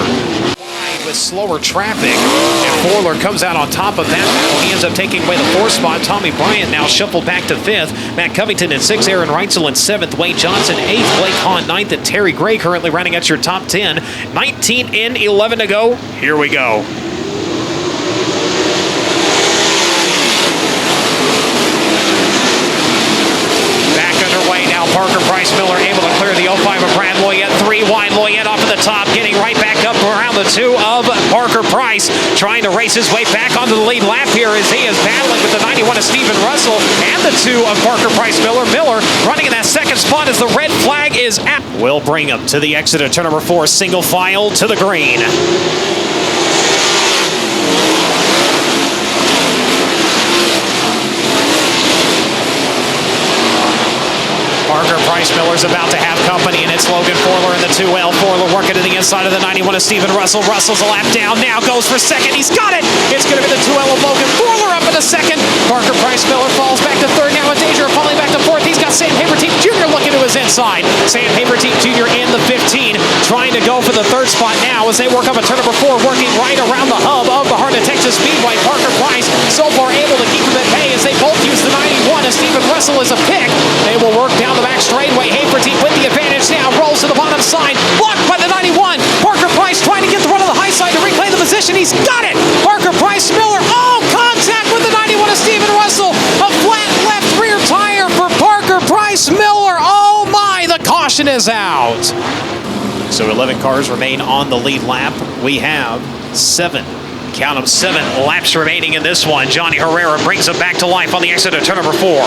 With slower traffic, and Forler comes out on top of that. He ends up taking away the 4th spot. Tommy Bryant now shuffled back to 5th. Matt Covington in 6th, Aaron Reitzel in 7th, Wayne Johnson 8th, Blake Hahn 9th, and Terry Gray currently rounding out your top 10. 19 in, 11 to go. Here we go. Parker Price Miller able to clear the 05 of Brad Loyette. 3 wide, Loyette off of the top, getting right back up around the 2 of Parker Price, trying to race his way back onto the lead lap here as he is battling with the 91 of Stephen Russell and the 2 of Parker Price Miller. Miller running in that 2nd spot as the red flag is out. We'll bring him to the exit of turn number 4, single file to the green. Parker Price Miller's about to have company, and it's Logan Forler in the 2L. Forler working to the inside of the 91 of Stephen Russell. Russell's a lap down, now goes for 2nd. He's got it! It's going to be the 2L of Logan Forler up in the 2nd. Parker Price Miller falls back to 3rd, now in danger of falling back to 4th. He's got Sam Haverteam Jr. looking to his inside. Sam Haverteam Jr. in the 15, trying to go for the 3rd spot now as they work up at turn number 4, working right around the hub of the heart of Texas Speedway. Parker Price so far able to keep him at bay as they both use the 91 as Stephen Russell is a pick. They will work down the back straightaway. Haverteam with the advantage now, rolls to the bottom side, blocked by the 91. Parker Price trying to get the run on the high side to reclaim the position. He's got it! Parker Price Miller, contact with the 91 of Stephen Russell. A flat left rear tire for Parker Price Miller. Oh my, the caution is out. So 11 cars remain on the lead lap. We have 7. Count them, 7 laps remaining in this one. Johnny Herrera brings it back to life on the exit of turn number 4.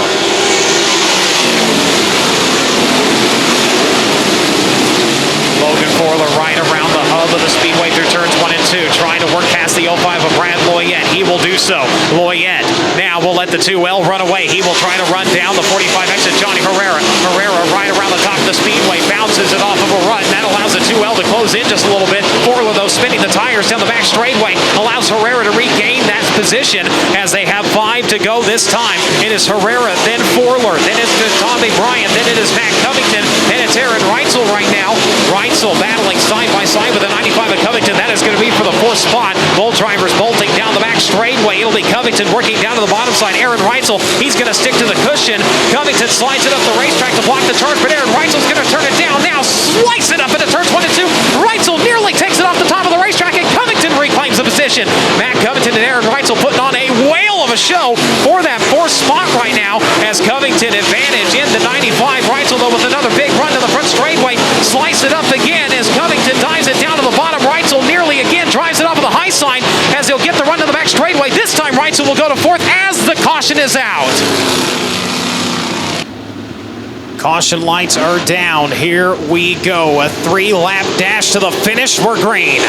Logan Forler right around the hub of the speedway through turns 1 and 2, trying to work past the 05 of Brad Loyette. He will do so. Loyette now will let the 2L run away. He will try to run down the 45 exit Johnny Herrera. Herrera right around the top of the speedway, bounces it off of a run. That allows the 2L to close in just a little bit. Forler though spinning the tires down the back straightway allows Herrera to regain that position as they have 5 to go this time. It is Herrera, then Forler, then it's Tommy Bryant, then it is Matt Covington, then it's Aaron Reitzel right now. Reitzel battling side by side with the 95 of Covington. That is going to be for the 4th spot. Both drivers bolting down the back straightaway. It'll be Covington working down to the bottom side. Aaron Reitzel, he's going to stick to the cushion. Covington slides it up the racetrack to block the turn, but Aaron Reitzel's going to turn it down now. Slice it up into turns 1 and 2. Reitzel nearly takes it off the top of the racetrack, and Covington reclaims the position. Matt Covington and Aaron Reitzel putting on a whale of a show for that 4th spot right now as Covington advantage in the 95. Reitzel, though, with another big run to the front straightaway. Slice it up again as Covington dives it down to the bottom. Reitzel nearly again drives it off of the high side as he'll get the run to the back straightaway. This time Reitzel will go to 4th as the caution is out. Caution lights are down. Here we go. A 3-lap dash to the finish. We're green.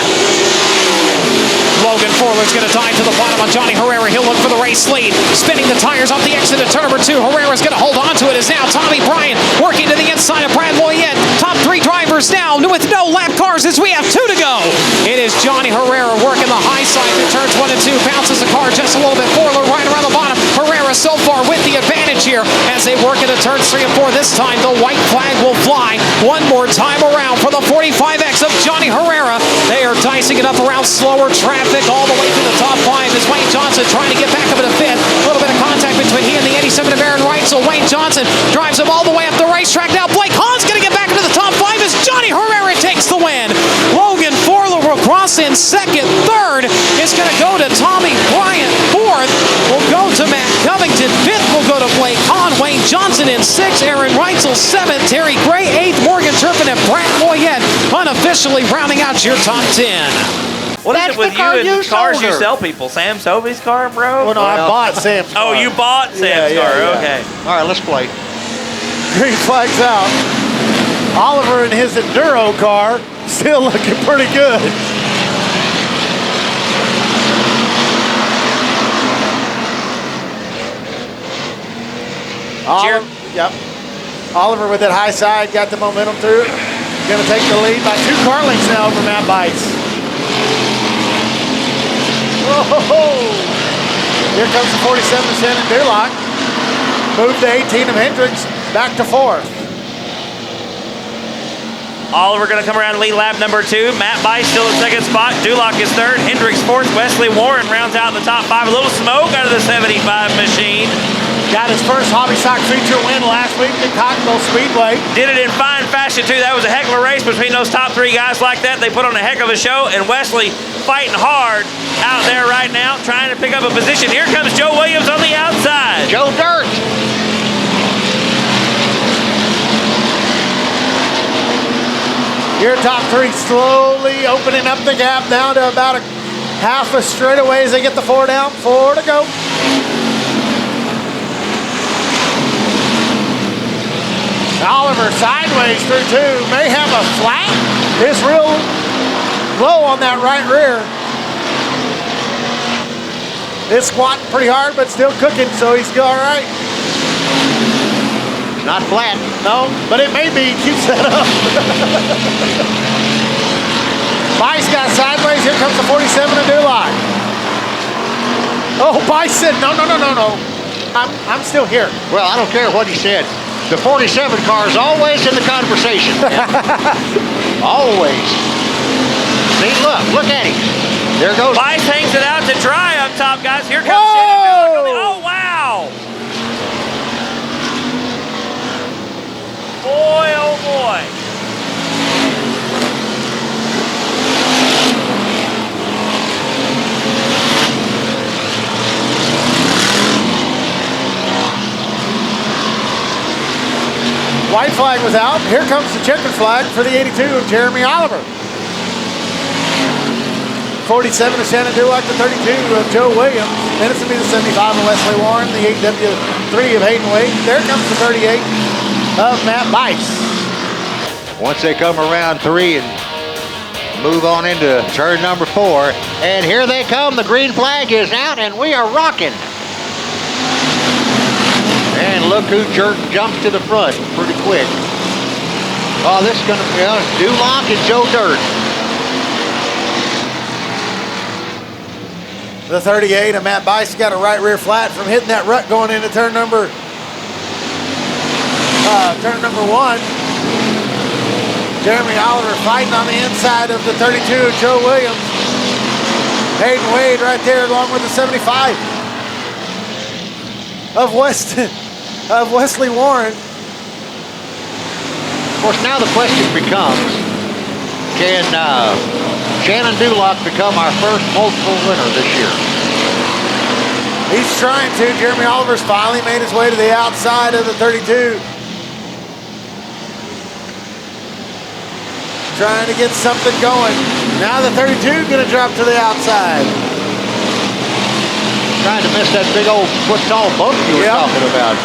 Logan Forler's going to dive to the bottom on Johnny Herrera. He'll look for the race lead. Spinning the tires off the exit of turn number 2. Herrera's going to hold on to it as now Tommy Bryan working to the inside of Brad Moyet. Top 3 drivers now with no lap cars as we have 2 to go. It is Johnny Herrera working the high side through turns 1 and 2. Bounces the car just a little bit. Forler right around the bottom. Herrera so far with the advantage here as they work into turns 3 and 4. This time the white flag will fly one more time around for the 45X of Johnny Herrera. They are dicing it up around slower traffic all the way to the top 5 as Wayne Johnson trying to get back up into 5th. A little bit of contact between he and the 87 of Aaron Reitzel. Wayne Johnson drives him all the way up the racetrack. Now Blake Hahn's going to get back into the top 5 as Johnny Herrera takes the win. Logan Forler will cross in 2nd. 3rd is going to go to Tommy Bryant. 4th will go to Matt Covington. 5th will go to Blake Hahn. Wayne Johnson in 6th. Aaron Reitzel 7th. Terry Gray 8th. Morgan Turpin and Brad Moyet unofficially rounding out your top 10. What is That's it with the car you and you cars you sold her. sell people? Sam Sobey's car, bro? Well, no, I bought Sam's car. Oh, you bought Sam's Yeah, car. yeah. Okay. All right, let's play. Green flag's out. Oliver in his Enduro car, still looking pretty good. Yep. Oliver with that high side, got the momentum through it. Going to take the lead by 2 car lengths now over Matt Bites. Whoa! Here comes the 47 of Shannon Dulock. Moved to 18 of Hendricks, back to 4th. Oliver going to come around and lead lap number 2. Matt Bice still in 2nd spot. Dulock is 3rd. Hendricks 4th. Wesley Warren rounds out in the top 5. A little smoke out of the 75 machine. Got his first hobby stock feature win last week at Cottonville Speedway. Did it in fine fashion, too. That was a heck of a race between those top 3 guys like that. They put on a heck of a show, and Wesley fighting hard out there right now, trying to pick up a position. Here comes Joe Williams on the outside. Joe Dirt. Your top 3 slowly opening up the gap down to about a half a straightaway as they get the 4 down. 4 to go. Oliver sideways through 2. May have a flat. It's real low on that right rear. It's squatting pretty hard, but still cooking, so he's still all right. Not flat. No, but it may be. Keeps that up. Bice got sideways. Here comes the 47 of Dulock. Oh, Bice said, no. I'm still here. Well, I don't care what he said. The 47 car is always in the conversation. Always. See, look at him. There goes. Bice hangs it out to dry up top, guys. Here comes Whoa! Shannon Miller. Oh, wow. Boy, oh, boy. White flag was out. Here comes the checkered flag for the 82 of Jeremy Oliver. 47 of Shannon Dulock, the 32 of Joe Williams. Then it's going to be the 75 of Wesley Warren, the 8W3 of Hayden Wade. There comes the 38 of Matt Bice. Once they come around 3 and move on into turn number 4. And here they come. The green flag is out, and we are rocking. And look who jumps to the front pretty quick. Oh, this is going to be Dulock and Joe Dirt. The 38 of Matt Bice got a right rear flat from hitting that rut going into turn number 1. Jeremy Oliver fighting on the inside of the 32 of Joe Williams. Hayden Wade right there along with the 75 of Wesley Warren. Of course, now the question becomes, can Shannon Duloc become our first multiple winner this year? He's trying to. Jeremy Oliver's finally made his way to the outside of the 32. Trying to get something going. Now the 32 gonna drop to the outside. Trying to miss that big old foot-tall boat you were talking about.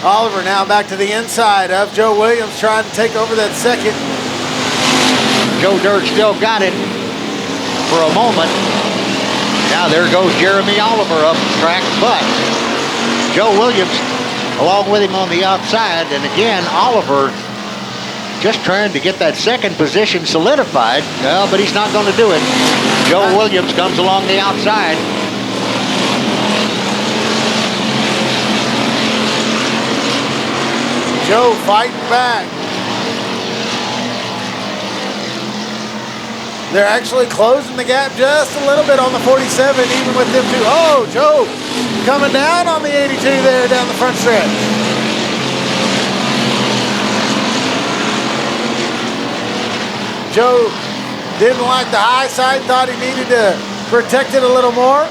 Oliver now back to the inside of Joe Williams, trying to take over that second. Joe Dirt still got it for a moment. Now there goes Jeremy Oliver up the track, but Joe Williams along with him on the outside, and again, Oliver just trying to get that second position solidified, but he's not going to do it. Joe Williams comes along the outside. Joe fighting back. They're actually closing the gap just a little bit on the 47, even with them two. Oh, Joe coming down on the 82 there down the front stretch. Joe didn't like the high side, thought he needed to protect it a little more.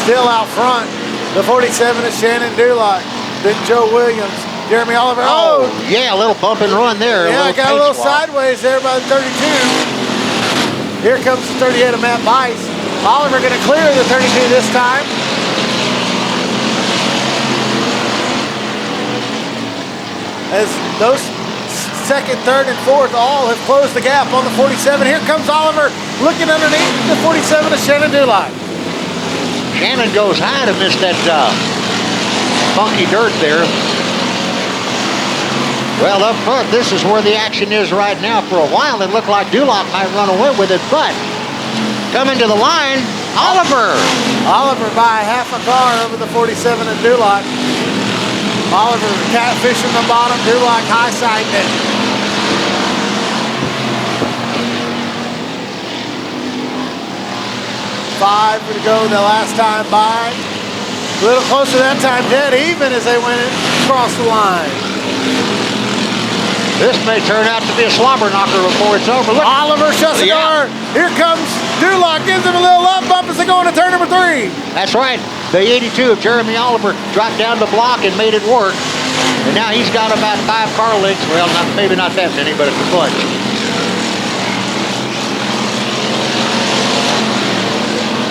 Still out front. The 47 is Shannon Duloc, then Joe Williams, Jeremy Oliver. Oh, yeah, a little bump and run there. Yeah, got a little sideways there by the 32. Here comes the 38 of Matt Bice. Oliver gonna clear the 32 this time. As those second, third, and fourth all have closed the gap on the 47. Here comes Oliver looking underneath the 47 of Shannon Duloc. Shannon goes high to miss that funky dirt there. Well, up front, this is where the action is right now. For a while, it looked like Duloc might run away with it, but coming to the line, Oliver. Oliver by half a car over the 47 and Duloc. Oliver catfishing the bottom, Duloc high siding it. Five to go the last time by. A little closer that time, dead even as they went across the line. This may turn out to be a slobber knocker before it's over. Look. Oliver shuts the door. Here comes Duloc, gives him a little love bump as they go into turn number 3. That's right. The 82 of Jeremy Oliver dropped down the block and made it work. And now he's got about 5 car lengths. Well, maybe not that many, but it's a bunch.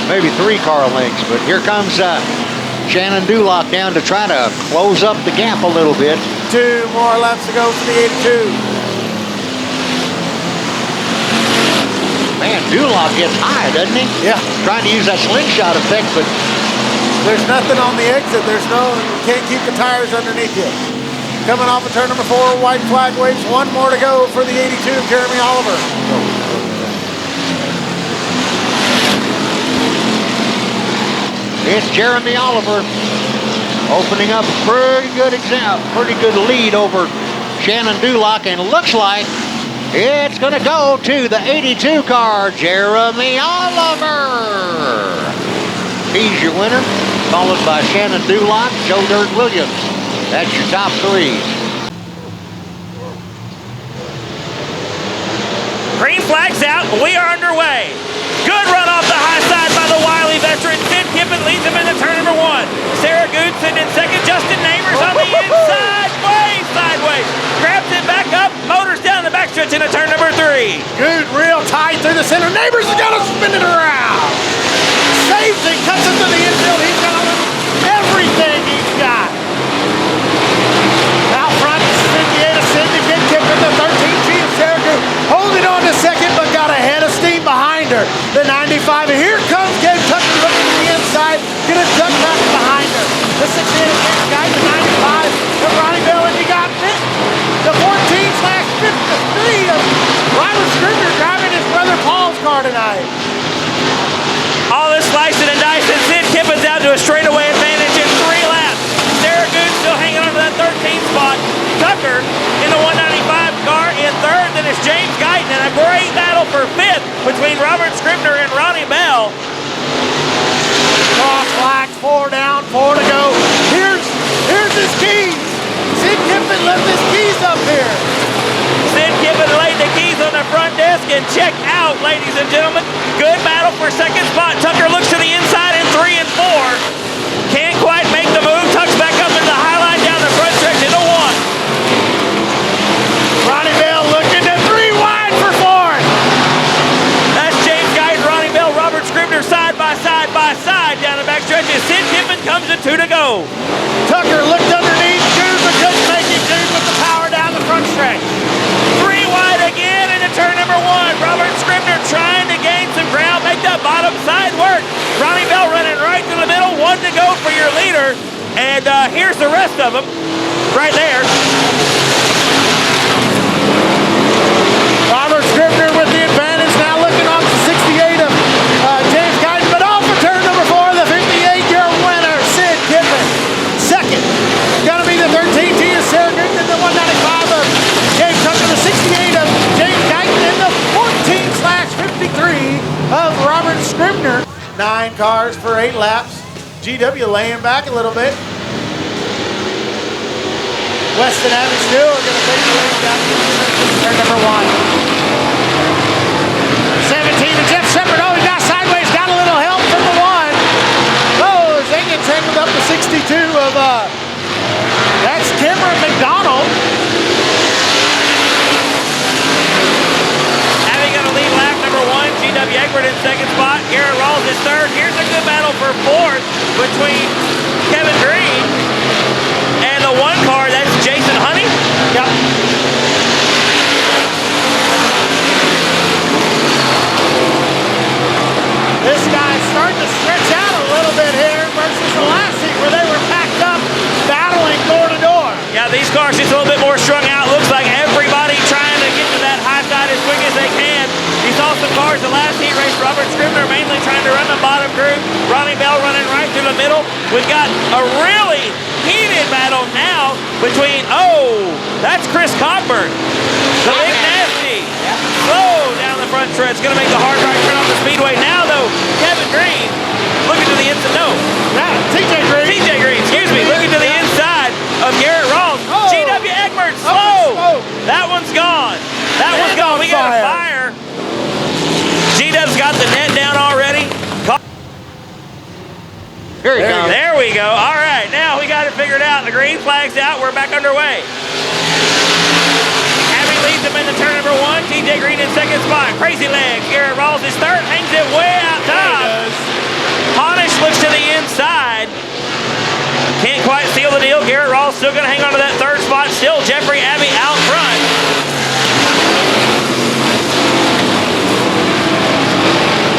Maybe 3 car lengths, but here comes Shannon Duloc down to try to close up the gap a little bit. 2 more laps to go for the 82. Man, Duloc gets high, doesn't he? Yeah. Trying to use that slingshot effect, but there's nothing on the exit. You can't keep the tires underneath you. Coming off of turn number 4, white flag waves. 1 more to go for the 82 of Jeremy Oliver. It's Jeremy Oliver opening up a pretty good lead over Shannon Duloc, and it looks like it's going to go to the 82 car, Jeremy Oliver. He's your winner, followed by Shannon Duloc, Joe Dirt Williams. That's your top 3. Green flag's out. We are underway. Good run off the high side by the wily veteran. Sid Kippen leads him into turn number 1. Sarah Goodson in second. Justin Neighbors on the inside. Way sideways. Grabs it back up. Motors down the backstretch into turn number 3. Good, real tight through the center. Neighbors has got to spin it around. Saves it, cuts it to the infield. He's got everything he's got. Out front, Cynthia Kippen, the 13G of Sarah Goodson, holding on to second, but got a head of steam behind her. The 95, and here comes Gabe Tucker looking to the inside, gonna duck back behind her. The 68 guy, the 95 of Ronnie Bell, and he got it. The 14/53 of Robert Scribner driving his brother Paul's car tonight. All this slicing and dicing. Sid Kippen's between Robert Scribner and Ronnie Bell. Cross flags, 4 down, 4 to go. Here's his keys. Sid Kippen left his keys up here. Sid Kippen laid the keys on the front desk and check out, ladies and gentlemen. Good battle for second spot. Tucker looks to the inside in 3 and 4. Can't quite make the move. Tucks back up into the highline down the front stretch into 1. Ronnie Bell looking to 3 wide for 4th. That's James Guyton, Ronnie Bell, Robert Scribner side by side down the back stretch as Sid Kippen comes to 2 to go. Tucker looked underneath Jude, but couldn't make it. Jude with the power down the front stretch. 3 wide again into turn number 1. Robert Scribner trying to gain some ground, make that bottom side work. Ronnie Bell running right through the middle. 1 to go for your leader. And here's the rest of them right there. Robert Scribner with the advantage now, looking off the 68 of James Guyton, but off of turn number 4, the 58-year winner, Sid Kippen. Second, gonna be the 13 T of Sarah Newton, and the 195 of James Tucker, the 68 of James Guyton, and the 14/53 of Robert Scribner. 9 cars for 8 laps. GW laying back a little bit. Weston Abbey still are going to take the lead down to turn number 1. 17 and Jeff Shepard. Oh, he got sideways, got a little help from the 1. Oh, Zingin tangled up the 62 of, that's Cameron McDonald. Abbey going to lead lap number 1. GW Egbert in second spot. Garrett Rawls is third. Here's a good battle for 4th between Kevin Green and the 1 car. That's Jason Honey. Yep. This guy's starting to stretch out a little bit here versus the last heat where they were packed up, battling door to door. Yeah, these cars just a little bit more strung out. Looks like everybody trying to get to that high side as quick as they can. You saw some cars the last heat race. Robert Scribner mainly trying to run the bottom group. Ronnie Bell running right through the middle. We've got a really heated battle now between, that's Chris Cockburn. The big nasty. Slow down the front stretch. Going to make the hard right turn off the speedway. Now, though, Kevin Green looking to the inside. No. Yeah, TJ Green, excuse me. Looking to the inside of Garrett Rawls. Oh. GW Egbert, slow. That one's gone. That one's gone. We got a fire. G-Dub's got the net down already. Here he comes. There we go. All right, now we got it figured out. The green flag's out. We're back underway. Abbey leads him into turn number 1. TJ Green in second spot. Crazy legs. Garrett Rawls is third. Hangs it way out top. Honish looks to the inside. Can't quite seal the deal. Garrett Rawls still going to hang on to that third spot. Still Jeffrey Abbey out front.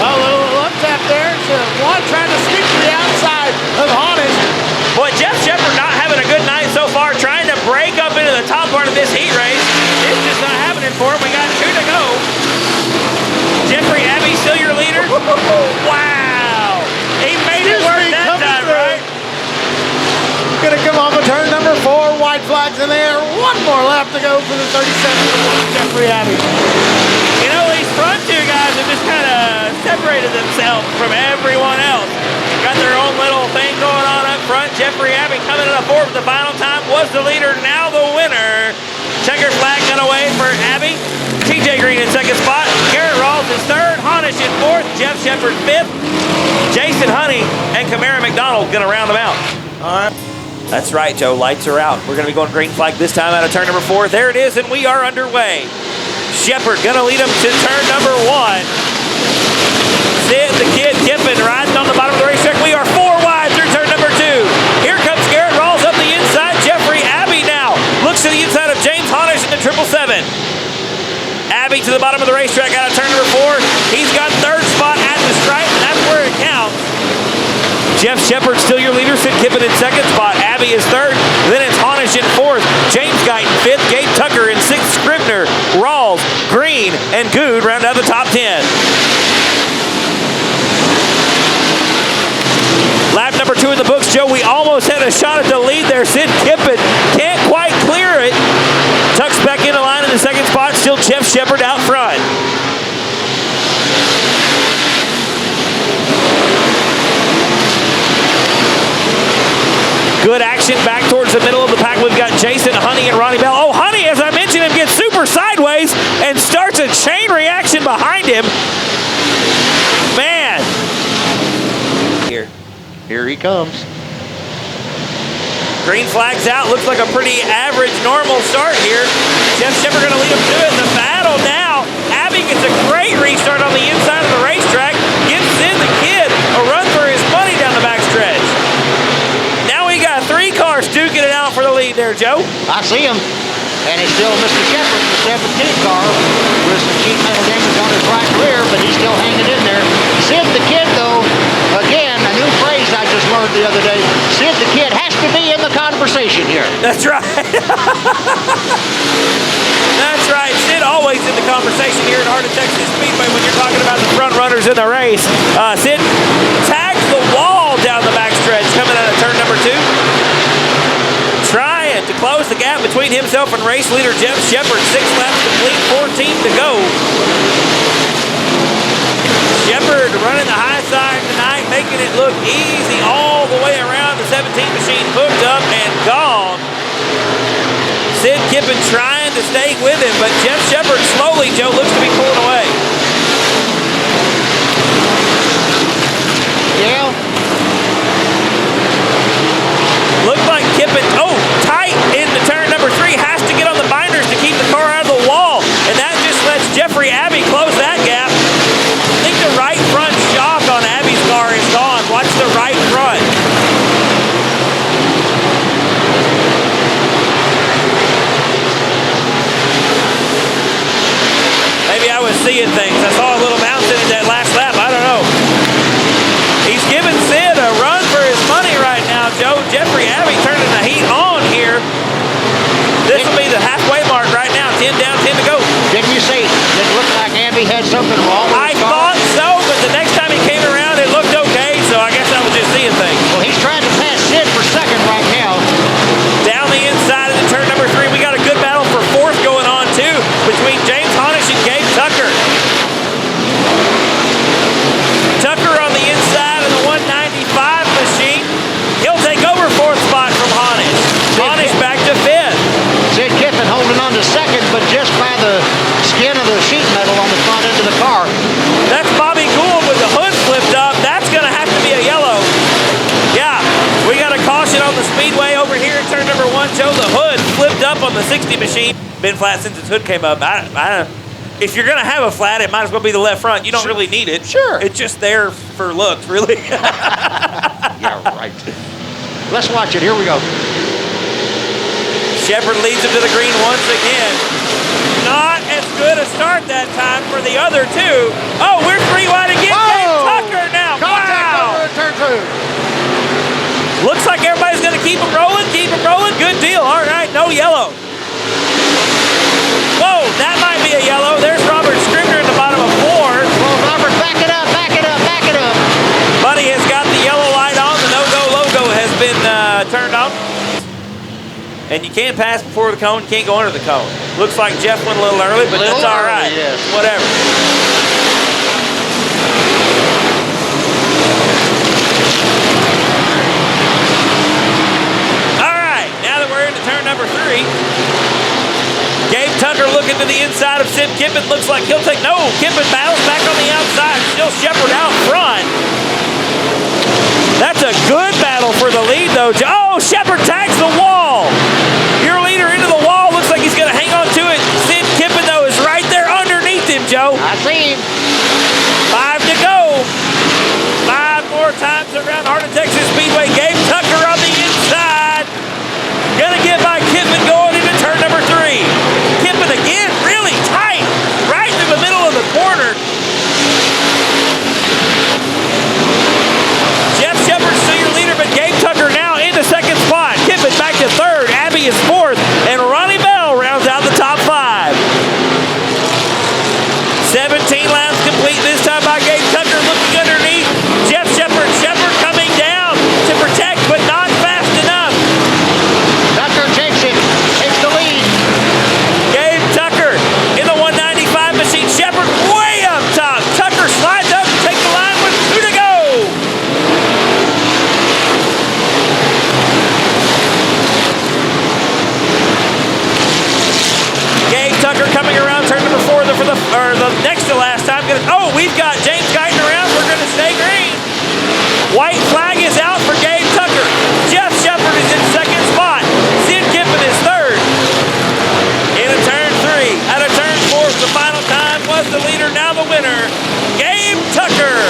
A little up tap there. So 1 trying to sneak to the outside of Honish. Boy, Jeff Shepard not having a good night so far, trying to break up into the top part of this heat race. It's just not happening for him. We got 2 to go. Jeffrey Abbey still your leader. Wow. He made it work that time, right? Gonna come off of turn number 4. White flags in there. 1 more lap to go for the 37 Jeffrey Abbey. You know, these front 2 guys have just kind of separated themselves from everyone else. Got their own little thing going on up front. Jeffrey Abbey coming in a 4 for the final time. Was the leader, now the winner. Checker flag got away for Abbey. TJ Green in second spot. Garrett Rawls is third. Honish in 4th. Jeff Shepard 5th. Jason Honey and Camara McDonald going to round them out. All right. That's right, Joe. Lights are out. We're going to be going green flag this time out of turn number 4. There it is, and we are underway. Shepard going to lead him to turn number 1. Sid the Kid Kippen riding on the bottom of the racetrack. We are 4 wide through turn number 2. Here comes Garrett Rawls up the inside. Jeffrey Abbey now looks to the inside of James Honish in the 777. Abbey to the bottom of the racetrack out of turn number 4. He's got third spot at the stripe, and that's where it counts. Jeff Shepard still your leader. Sid Kippen in second spot. Abbey is third. Then it's Honish in 4th. James Guyton 5th. Gabe Tucker in 6th. Scribner, Rawls, Green, and Good round out the top 10. Lap number 2 in the books, Joe. We almost had a shot at the lead there. Sid Kippen can't quite clear it. Tucks back into line in the second spot. Still Jeff Shepard out front. action back towards the middle of the pack. We've got Jason, Honey, and Ronnie Bell. Oh, Honey, as I mentioned him, gets super sideways and starts a chain reaction behind him. Man. Here he comes. Green flag's out. Looks like a pretty average, normal start here. Jeff Shepard going to lead him to it in the battle now. Abby gets a great restart on the inside of the racetrack. Gives Sid the Kid a run for his money down the backstretch. Now we got 3 cars duking it out for the lead there, Joe. I see him. And it's still Mr. Shepard, the 17th car, with some sheet metal damage on his right rear, but he's still hanging in there. Sid the Kid, though, again, a new phrase I just learned the other day. Sid the Kid has to be in the conversation here. That's right. That's right. Sid always in the conversation here at Heart of Texas Speedway when you're talking about the front runners in the race. Sid tags the wall down the backstretch coming out of turn number 2. Trying to close the gap between himself and race leader Jeff Shepard. 6 laps complete, 14 to go. Shepard running the high side tonight, making it look easy all the way around. The 17 machine hooked up and gone. Sid Kippen trying to stay with him, but Jeff Shepard slowly, Joe, looks to be pulling away. Yeah. Looked like Kippen, tight into turn number 3, has to get on the binders to keep the car out of the wall, and that just lets Jeffrey Abbey close that gap. I think the right front shock on Abbey's car is gone. Watch the right front. Maybe I was seeing things. I saw a little mountain in that last lap. I don't know. He's giving Sid a run for his money right now, Joe. Jeffrey Abbey turning the heat on here. This will be the halfway mark right now. 10 down, 10 to go. Didn't you say it looked like Abbey had something wrong with I his car? thought so, but the next time he came around, it looked okay, so I guess I was just seeing things. Well, he's trying to pass Sid for second right now. Down the inside of the turn number 3, we got a good battle for 4th going on, too, between James Honish and Gabe Tucker. Tucker on the inside of the 195 machine. He'll take over 4th spot from Honish. Honish back to 5th. Sid Kippen holding on to second, but just by the skin of the sheet metal on the front end of the car. That's Bobby Gould with the hood flipped up. That's going to have to be a yellow. Yeah, we got a caution on the speedway over here at turn number 1. Joe, the hood flipped up on the 60 machine. Been flat since its hood came up. If you're going to have a flat, it might as well be the left front. You don't really need it. Sure. It's just there for looks, really. Yeah, right. Let's watch it. Here we go. Shepard leads him to the green once again. Not as good a start that time for the other 2. Oh, we're 3 wide again. Dave Tucker now. Contact Wow. over at turn 2. Looks like everybody's going to keep him rolling, keep him rolling. Good deal. All right, no yellow. Whoa, that might be a yellow. There's Robert Scribner in the bottom of 4. Well, Robert, back it up, back it up, back it up. Buddy has got the yellow light on. The no-go logo has been turned on. And you can't pass before the cone, you can't go under the cone. Looks like Jeff went a little early, but that's all right. Yes. Whatever. All right, now that we're into turn number 3, Gabe Tucker looking to the inside of Sid Kippen. Looks like he'll take, no, Kippen battles back on the outside. Still Shepard out front. That's a good battle for the lead, though. Oh, Shepard tags the wall. Your leader into the wall. Looks like he's going to hang on to it. Sid Kippen, though, is right there underneath him, Joe. I see him. 5 to go. 5 more times around Heart of Texas Speedway. Gabe Tucker on the inside. Gonna get by Kippen going into turn number 3. Kippen again, really tight, right in the middle of the corner. Jeff Shepard still your leader, but Gabe Tucker now into 2nd spot. Kippen back to We've got James Guyton around. We're going to stay green. White flag is out for Gabe Tucker. Jeff Shepard is in second spot. Sid Kiffin is third. Into turn 3. Out of turn 4, the final time was the leader, now the winner, Gabe Tucker.